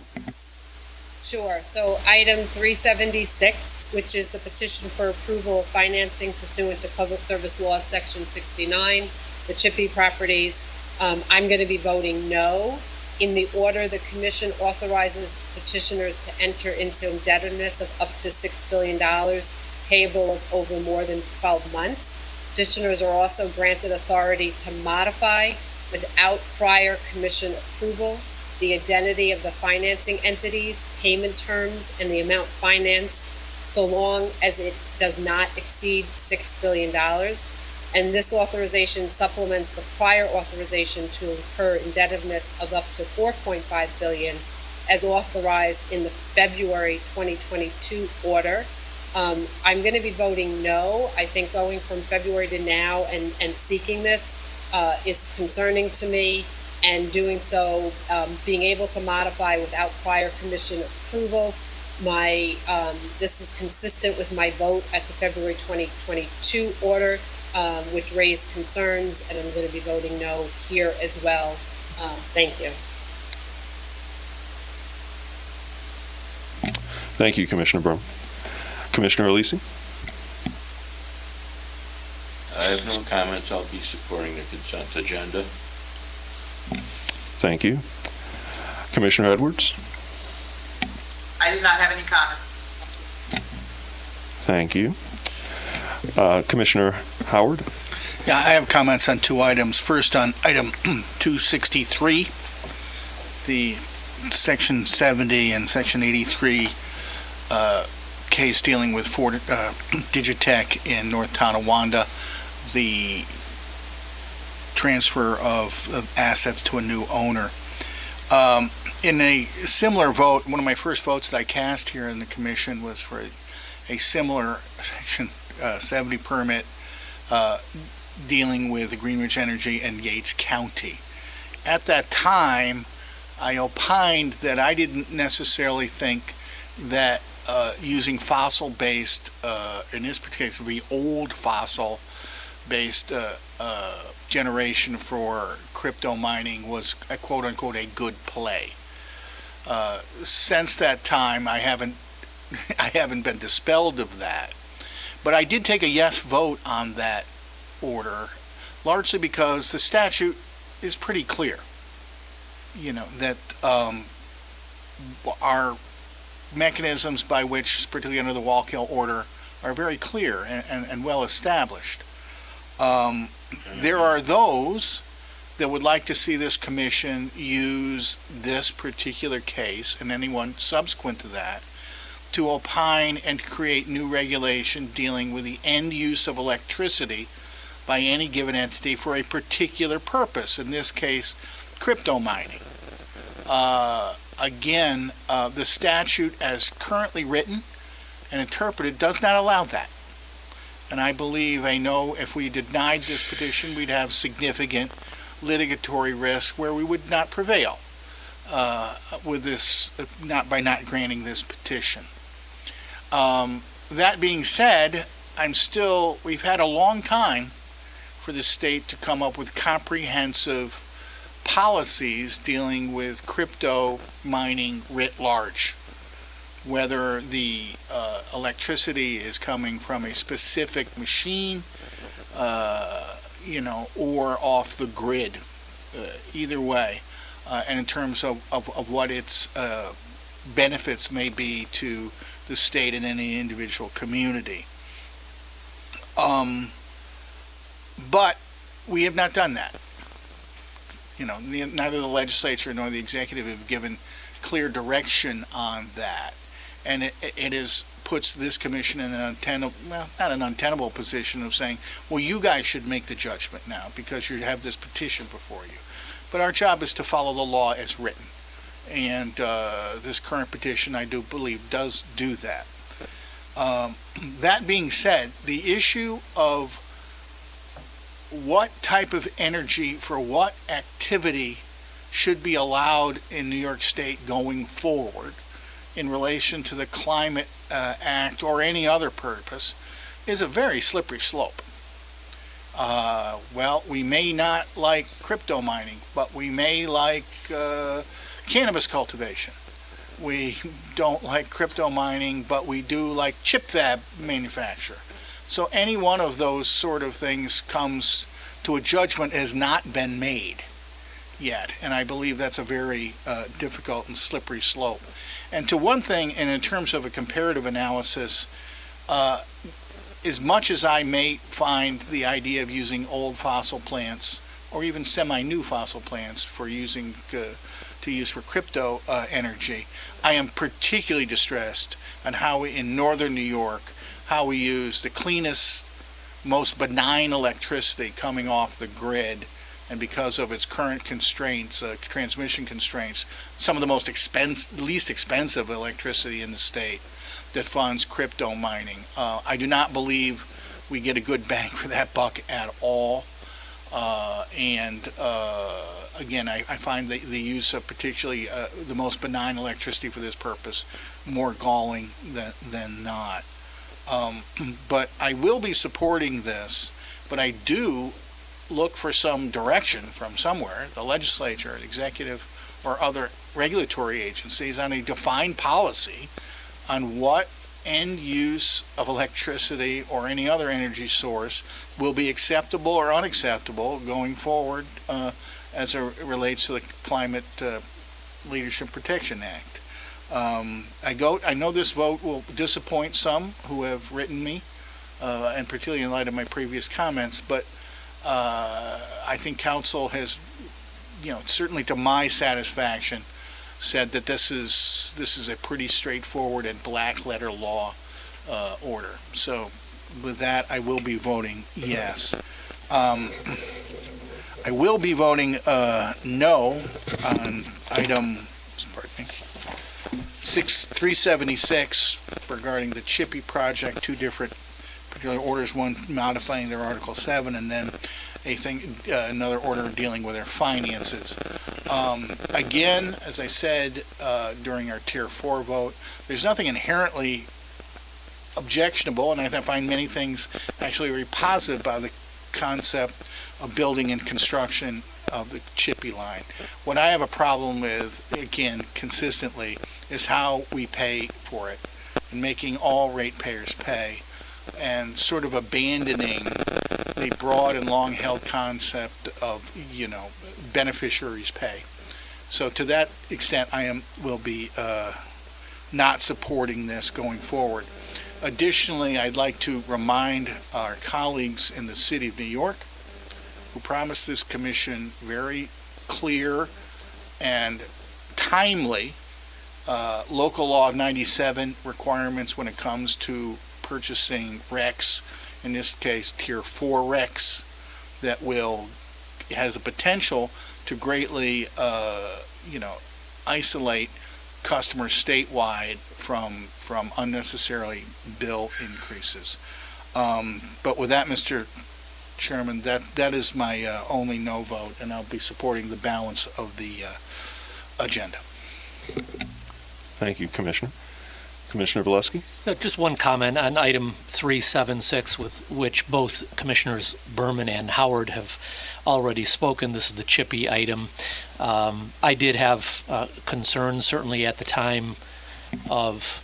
Sure. So item 376, which is the petition for approval of financing pursuant to Public Service Law, Section 69, the Chippy Properties. I'm going to be voting no. In the order, the commission authorizes petitioners to enter into indebtedness of up to $6 billion payable of over more than 12 months. Petitioners are also granted authority to modify, without prior commission approval, the identity of the financing entities, payment terms, and the amount financed, so long as it does not exceed $6 billion. And this authorization supplements the prior authorization to incur indebtedness of up to $4.5 billion as authorized in the February 2022 order. I'm going to be voting no. I think going from February to now and seeking this is concerning to me, and doing so, being able to modify without prior commission approval. This is consistent with my vote at the February 2022 order, which raised concerns, and I'm going to be voting no here as well. Thank you. Thank you, Commissioner Berman. Commissioner Alisi? I have no comments. I'll be supporting the consent agenda. Thank you. Commissioner Edwards? I do not have any comments. Thank you. Commissioner Howard? Yeah, I have comments on two items. First, on item 263, the Section 70 and Section 83 case dealing with Digitech in North Tonawanda, the transfer of assets to a new owner. In a similar vote, one of my first votes that I cast here in the commission was for a similar Section 70 permit dealing with Greenwich Energy and Yates County. At that time, I opined that I didn't necessarily think that using fossil-based, in this particular case, the old fossil-based generation for crypto mining was a quote-unquote a good play. Since that time, I haven't been dispelled of that, but I did take a yes vote on that order, largely because the statute is pretty clear. You know, that our mechanisms by which, particularly under the Wallkill order, are very clear and well established. There are those that would like to see this commission use this particular case and anyone subsequent to that to opine and create new regulation dealing with the end use of electricity by any given entity for a particular purpose, in this case, crypto mining. Again, the statute as currently written and interpreted does not allow that. And I know if we denied this petition, we'd have significant litigatory risk where we would not prevail with this, not by not granting this petition. That being said, we've had a long time for the state to come up with comprehensive policies dealing with crypto mining writ large. Whether the electricity is coming from a specific machine, or off the grid, either way, and in terms of what its benefits may be to the state and any individual community. But we have not done that. Neither the legislature nor the executive have given clear direction on that. And it puts this commission in not an untenable position of saying, well, you guys should make the judgment now because you have this petition before you. But our job is to follow the law as written. And this current petition, I do believe, does do that. That being said, the issue of what type of energy for what activity should be allowed in New York State going forward in relation to the Climate Act or any other purpose is a very slippery slope. We may not like crypto mining, but we may like cannabis cultivation. We don't like crypto mining, but we do like chip fab manufacture. So any one of those sort of things comes to a judgment has not been made yet. And I believe that's a very difficult and slippery slope. And to one thing, and in terms of a comparative analysis, as much as I may find the idea of using old fossil plants or even semi-new fossil plants for using to use for crypto energy, I am particularly distressed on how we, in northern New York, how we use the cleanest, most benign electricity coming off the grid, and because of its current constraints, transmission constraints, some of the least expensive electricity in the state that funds crypto mining. I do not believe we get a good bang for that buck at all. Again, I find the use of particularly the most benign electricity for this purpose more galling than not. But I will be supporting this, but I do look for some direction from somewhere, the legislature, the executive, or other regulatory agencies on a defined policy on what end use of electricity or any other energy source will be acceptable or unacceptable going forward as it relates to the Climate Leadership Protection Act. I know this vote will disappoint some who have written me, and particularly in light of my previous comments, but I think council has, certainly to my satisfaction, said that this is a pretty straightforward and black letter law order. So with that, I will be voting yes. I will be voting no on item 376 regarding the Chippy project, two different particular orders, one modifying their Article 7 and then another order dealing with their finances. Again, as I said during our Tier 4 vote, there's nothing inherently objectionable, and I find many things actually very positive about the concept of building and construction of the Chippy line. What I have a problem with, again, consistently, is how we pay for it and making all ratepayers pay and sort of abandoning the broad and long-held concept of, beneficiaries pay. So to that extent, I will be not supporting this going forward. Additionally, I'd like to remind our colleagues in the city of New York who promised this commission very clear and timely local law of 97 requirements when it comes to purchasing RECs, in this case Tier 4 RECs, that has the potential to greatly isolate customers statewide from unnecessarily bill increases. But with that, Mr. Chairman, that is my only no vote, and I'll be supporting the balance of the agenda. Thank you, Commissioner. Commissioner Valesky? No, just one comment on item 376, with which both Commissioners Berman and Howard have already spoken. This is the CHIPY item. I did have concerns, certainly at the time of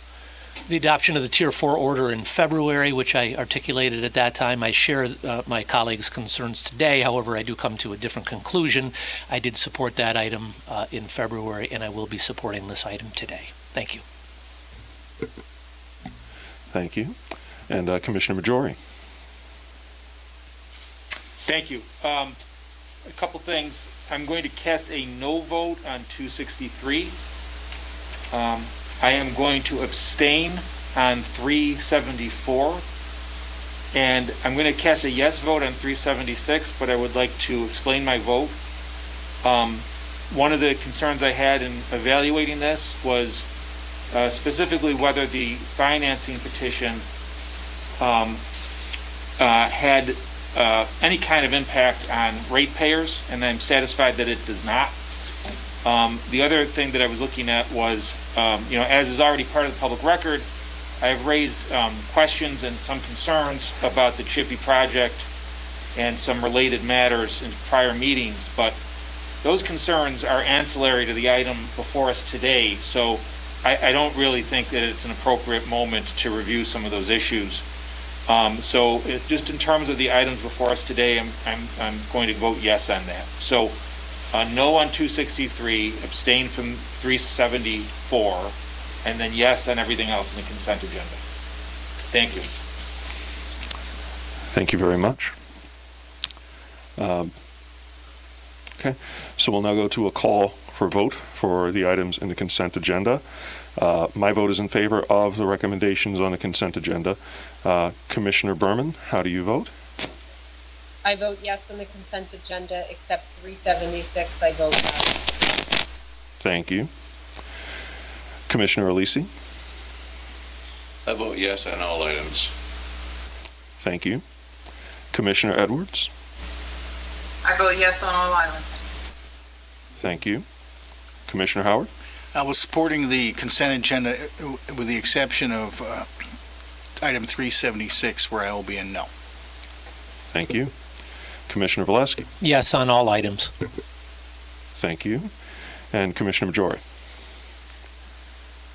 the adoption of the Tier 4 order in February, which I articulated at that time. I share my colleagues' concerns today. However, I do come to a different conclusion. I did support that item in February, and I will be supporting this item today. Thank you. Thank you. And Commissioner Majori? Thank you. A couple things. I'm going to cast a no vote on 263. I am going to abstain on 374. And I'm going to cast a yes vote on 376, but I would like to explain my vote. One of the concerns I had in evaluating this was specifically whether the financing petition had any kind of impact on ratepayers, and I'm satisfied that it does not. The other thing that I was looking at was, as is already part of the public record, I have raised questions and some concerns about the CHIPY project and some related matters in prior meetings, but those concerns are ancillary to the item before us today, so I don't really think that it's an appropriate moment to review some of those issues. Just in terms of the items before us today, I'm going to vote yes on that. So no on 263, abstain from 374, and then yes on everything else in the consent agenda. Thank you. Thank you very much. Okay, so we'll now go to a call for vote for the items in the consent agenda. My vote is in favor of the recommendations on the consent agenda. Commissioner Berman, how do you vote? I vote yes on the consent agenda, except 376, I vote no. Thank you. Commissioner Alisi? I vote yes on all items. Thank you. Commissioner Edwards? I vote yes on all items. Thank you. Commissioner Howard? I was supporting the consent agenda with the exception of item 376, where I will be a no. Thank you. Commissioner Valesky? Yes on all items. Thank you. And Commissioner Majori?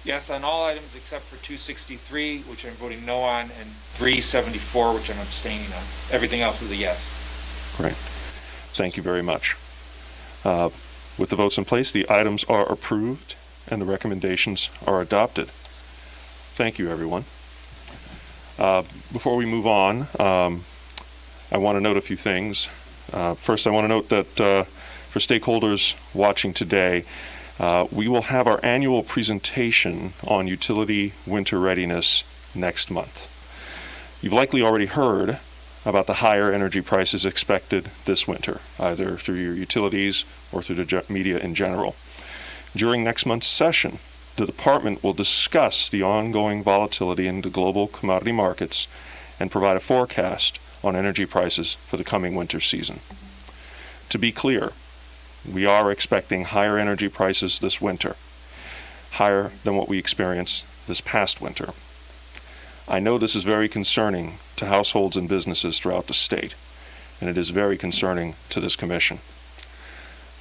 Yes on all items except for 263, which I'm voting no on, and 374, which I'm abstaining on. Everything else is a yes. Great. Thank you very much. With the votes in place, the items are approved and the recommendations are adopted. Thank you, everyone. Before we move on, I want to note a few things. First, I want to note that for stakeholders watching today, we will have our annual presentation on utility winter readiness next month. You've likely already heard about the higher energy prices expected this winter, either through your utilities or through the media in general. During next month's session, the department will discuss the ongoing volatility in the global commodity markets and provide a forecast on energy prices for the coming winter season. To be clear, we are expecting higher energy prices this winter, higher than what we experienced this past winter. I know this is very concerning to households and businesses throughout the state, and it is very concerning to this commission.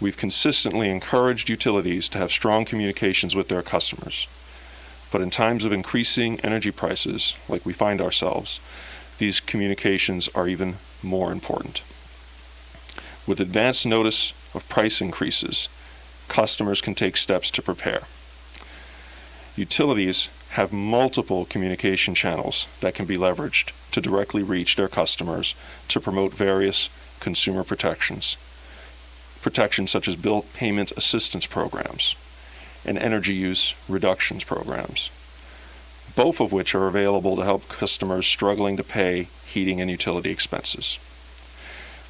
We've consistently encouraged utilities to have strong communications with their customers, but in times of increasing energy prices, like we find ourselves, these communications are even more important. With advance notice of price increases, customers can take steps to prepare. Utilities have multiple communication channels that can be leveraged to directly reach their customers to promote various consumer protections. Protections such as bill payment assistance programs and energy use reductions programs, both of which are available to help customers struggling to pay heating and utility expenses.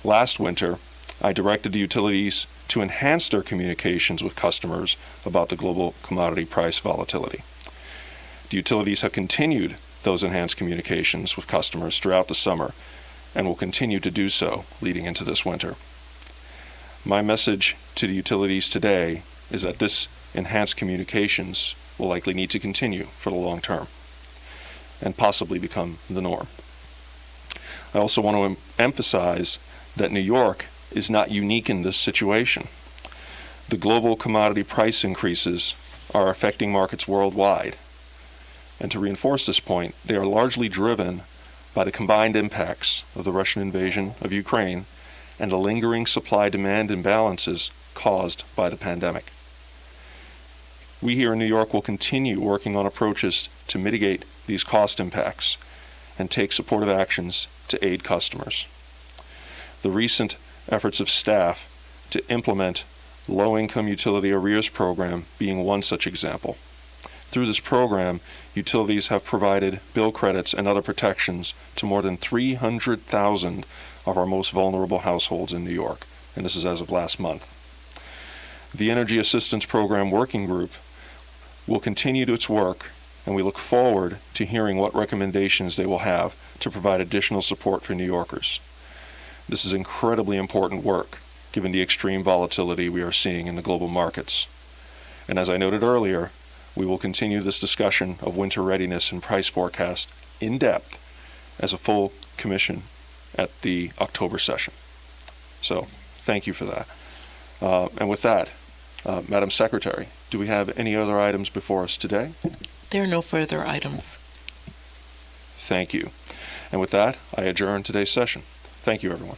Last winter, I directed the utilities to enhance their communications with customers about the global commodity price volatility. The utilities have continued those enhanced communications with customers throughout the summer, and will continue to do so leading into this winter. My message to the utilities today is that this enhanced communications will likely need to continue for the long term and possibly become the norm. I also want to emphasize that New York is not unique in this situation. The global commodity price increases are affecting markets worldwide. And to reinforce this point, they are largely driven by the combined impacts of the Russian invasion of Ukraine and the lingering supply-demand imbalances caused by the pandemic. We here in New York will continue working on approaches to mitigate these cost impacts and take supportive actions to aid customers. The recent efforts of staff to implement low-income utility arrears program being one such example. Through this program, utilities have provided bill credits and other protections to more than 300,000 of our most vulnerable households in New York, and this is as of last month. The Energy Assistance Program Working Group will continue its work, and we look forward to hearing what recommendations they will have to provide additional support for New Yorkers. This is incredibly important work, given the extreme volatility we are seeing in the global markets. And as I noted earlier, we will continue this discussion of winter readiness and price forecast in depth as a full commission at the October session. So, thank you for that. And with that, Madam Secretary, do we have any other items before us today? There are no further items. Thank you. And with that, I adjourn today's session. Thank you, everyone.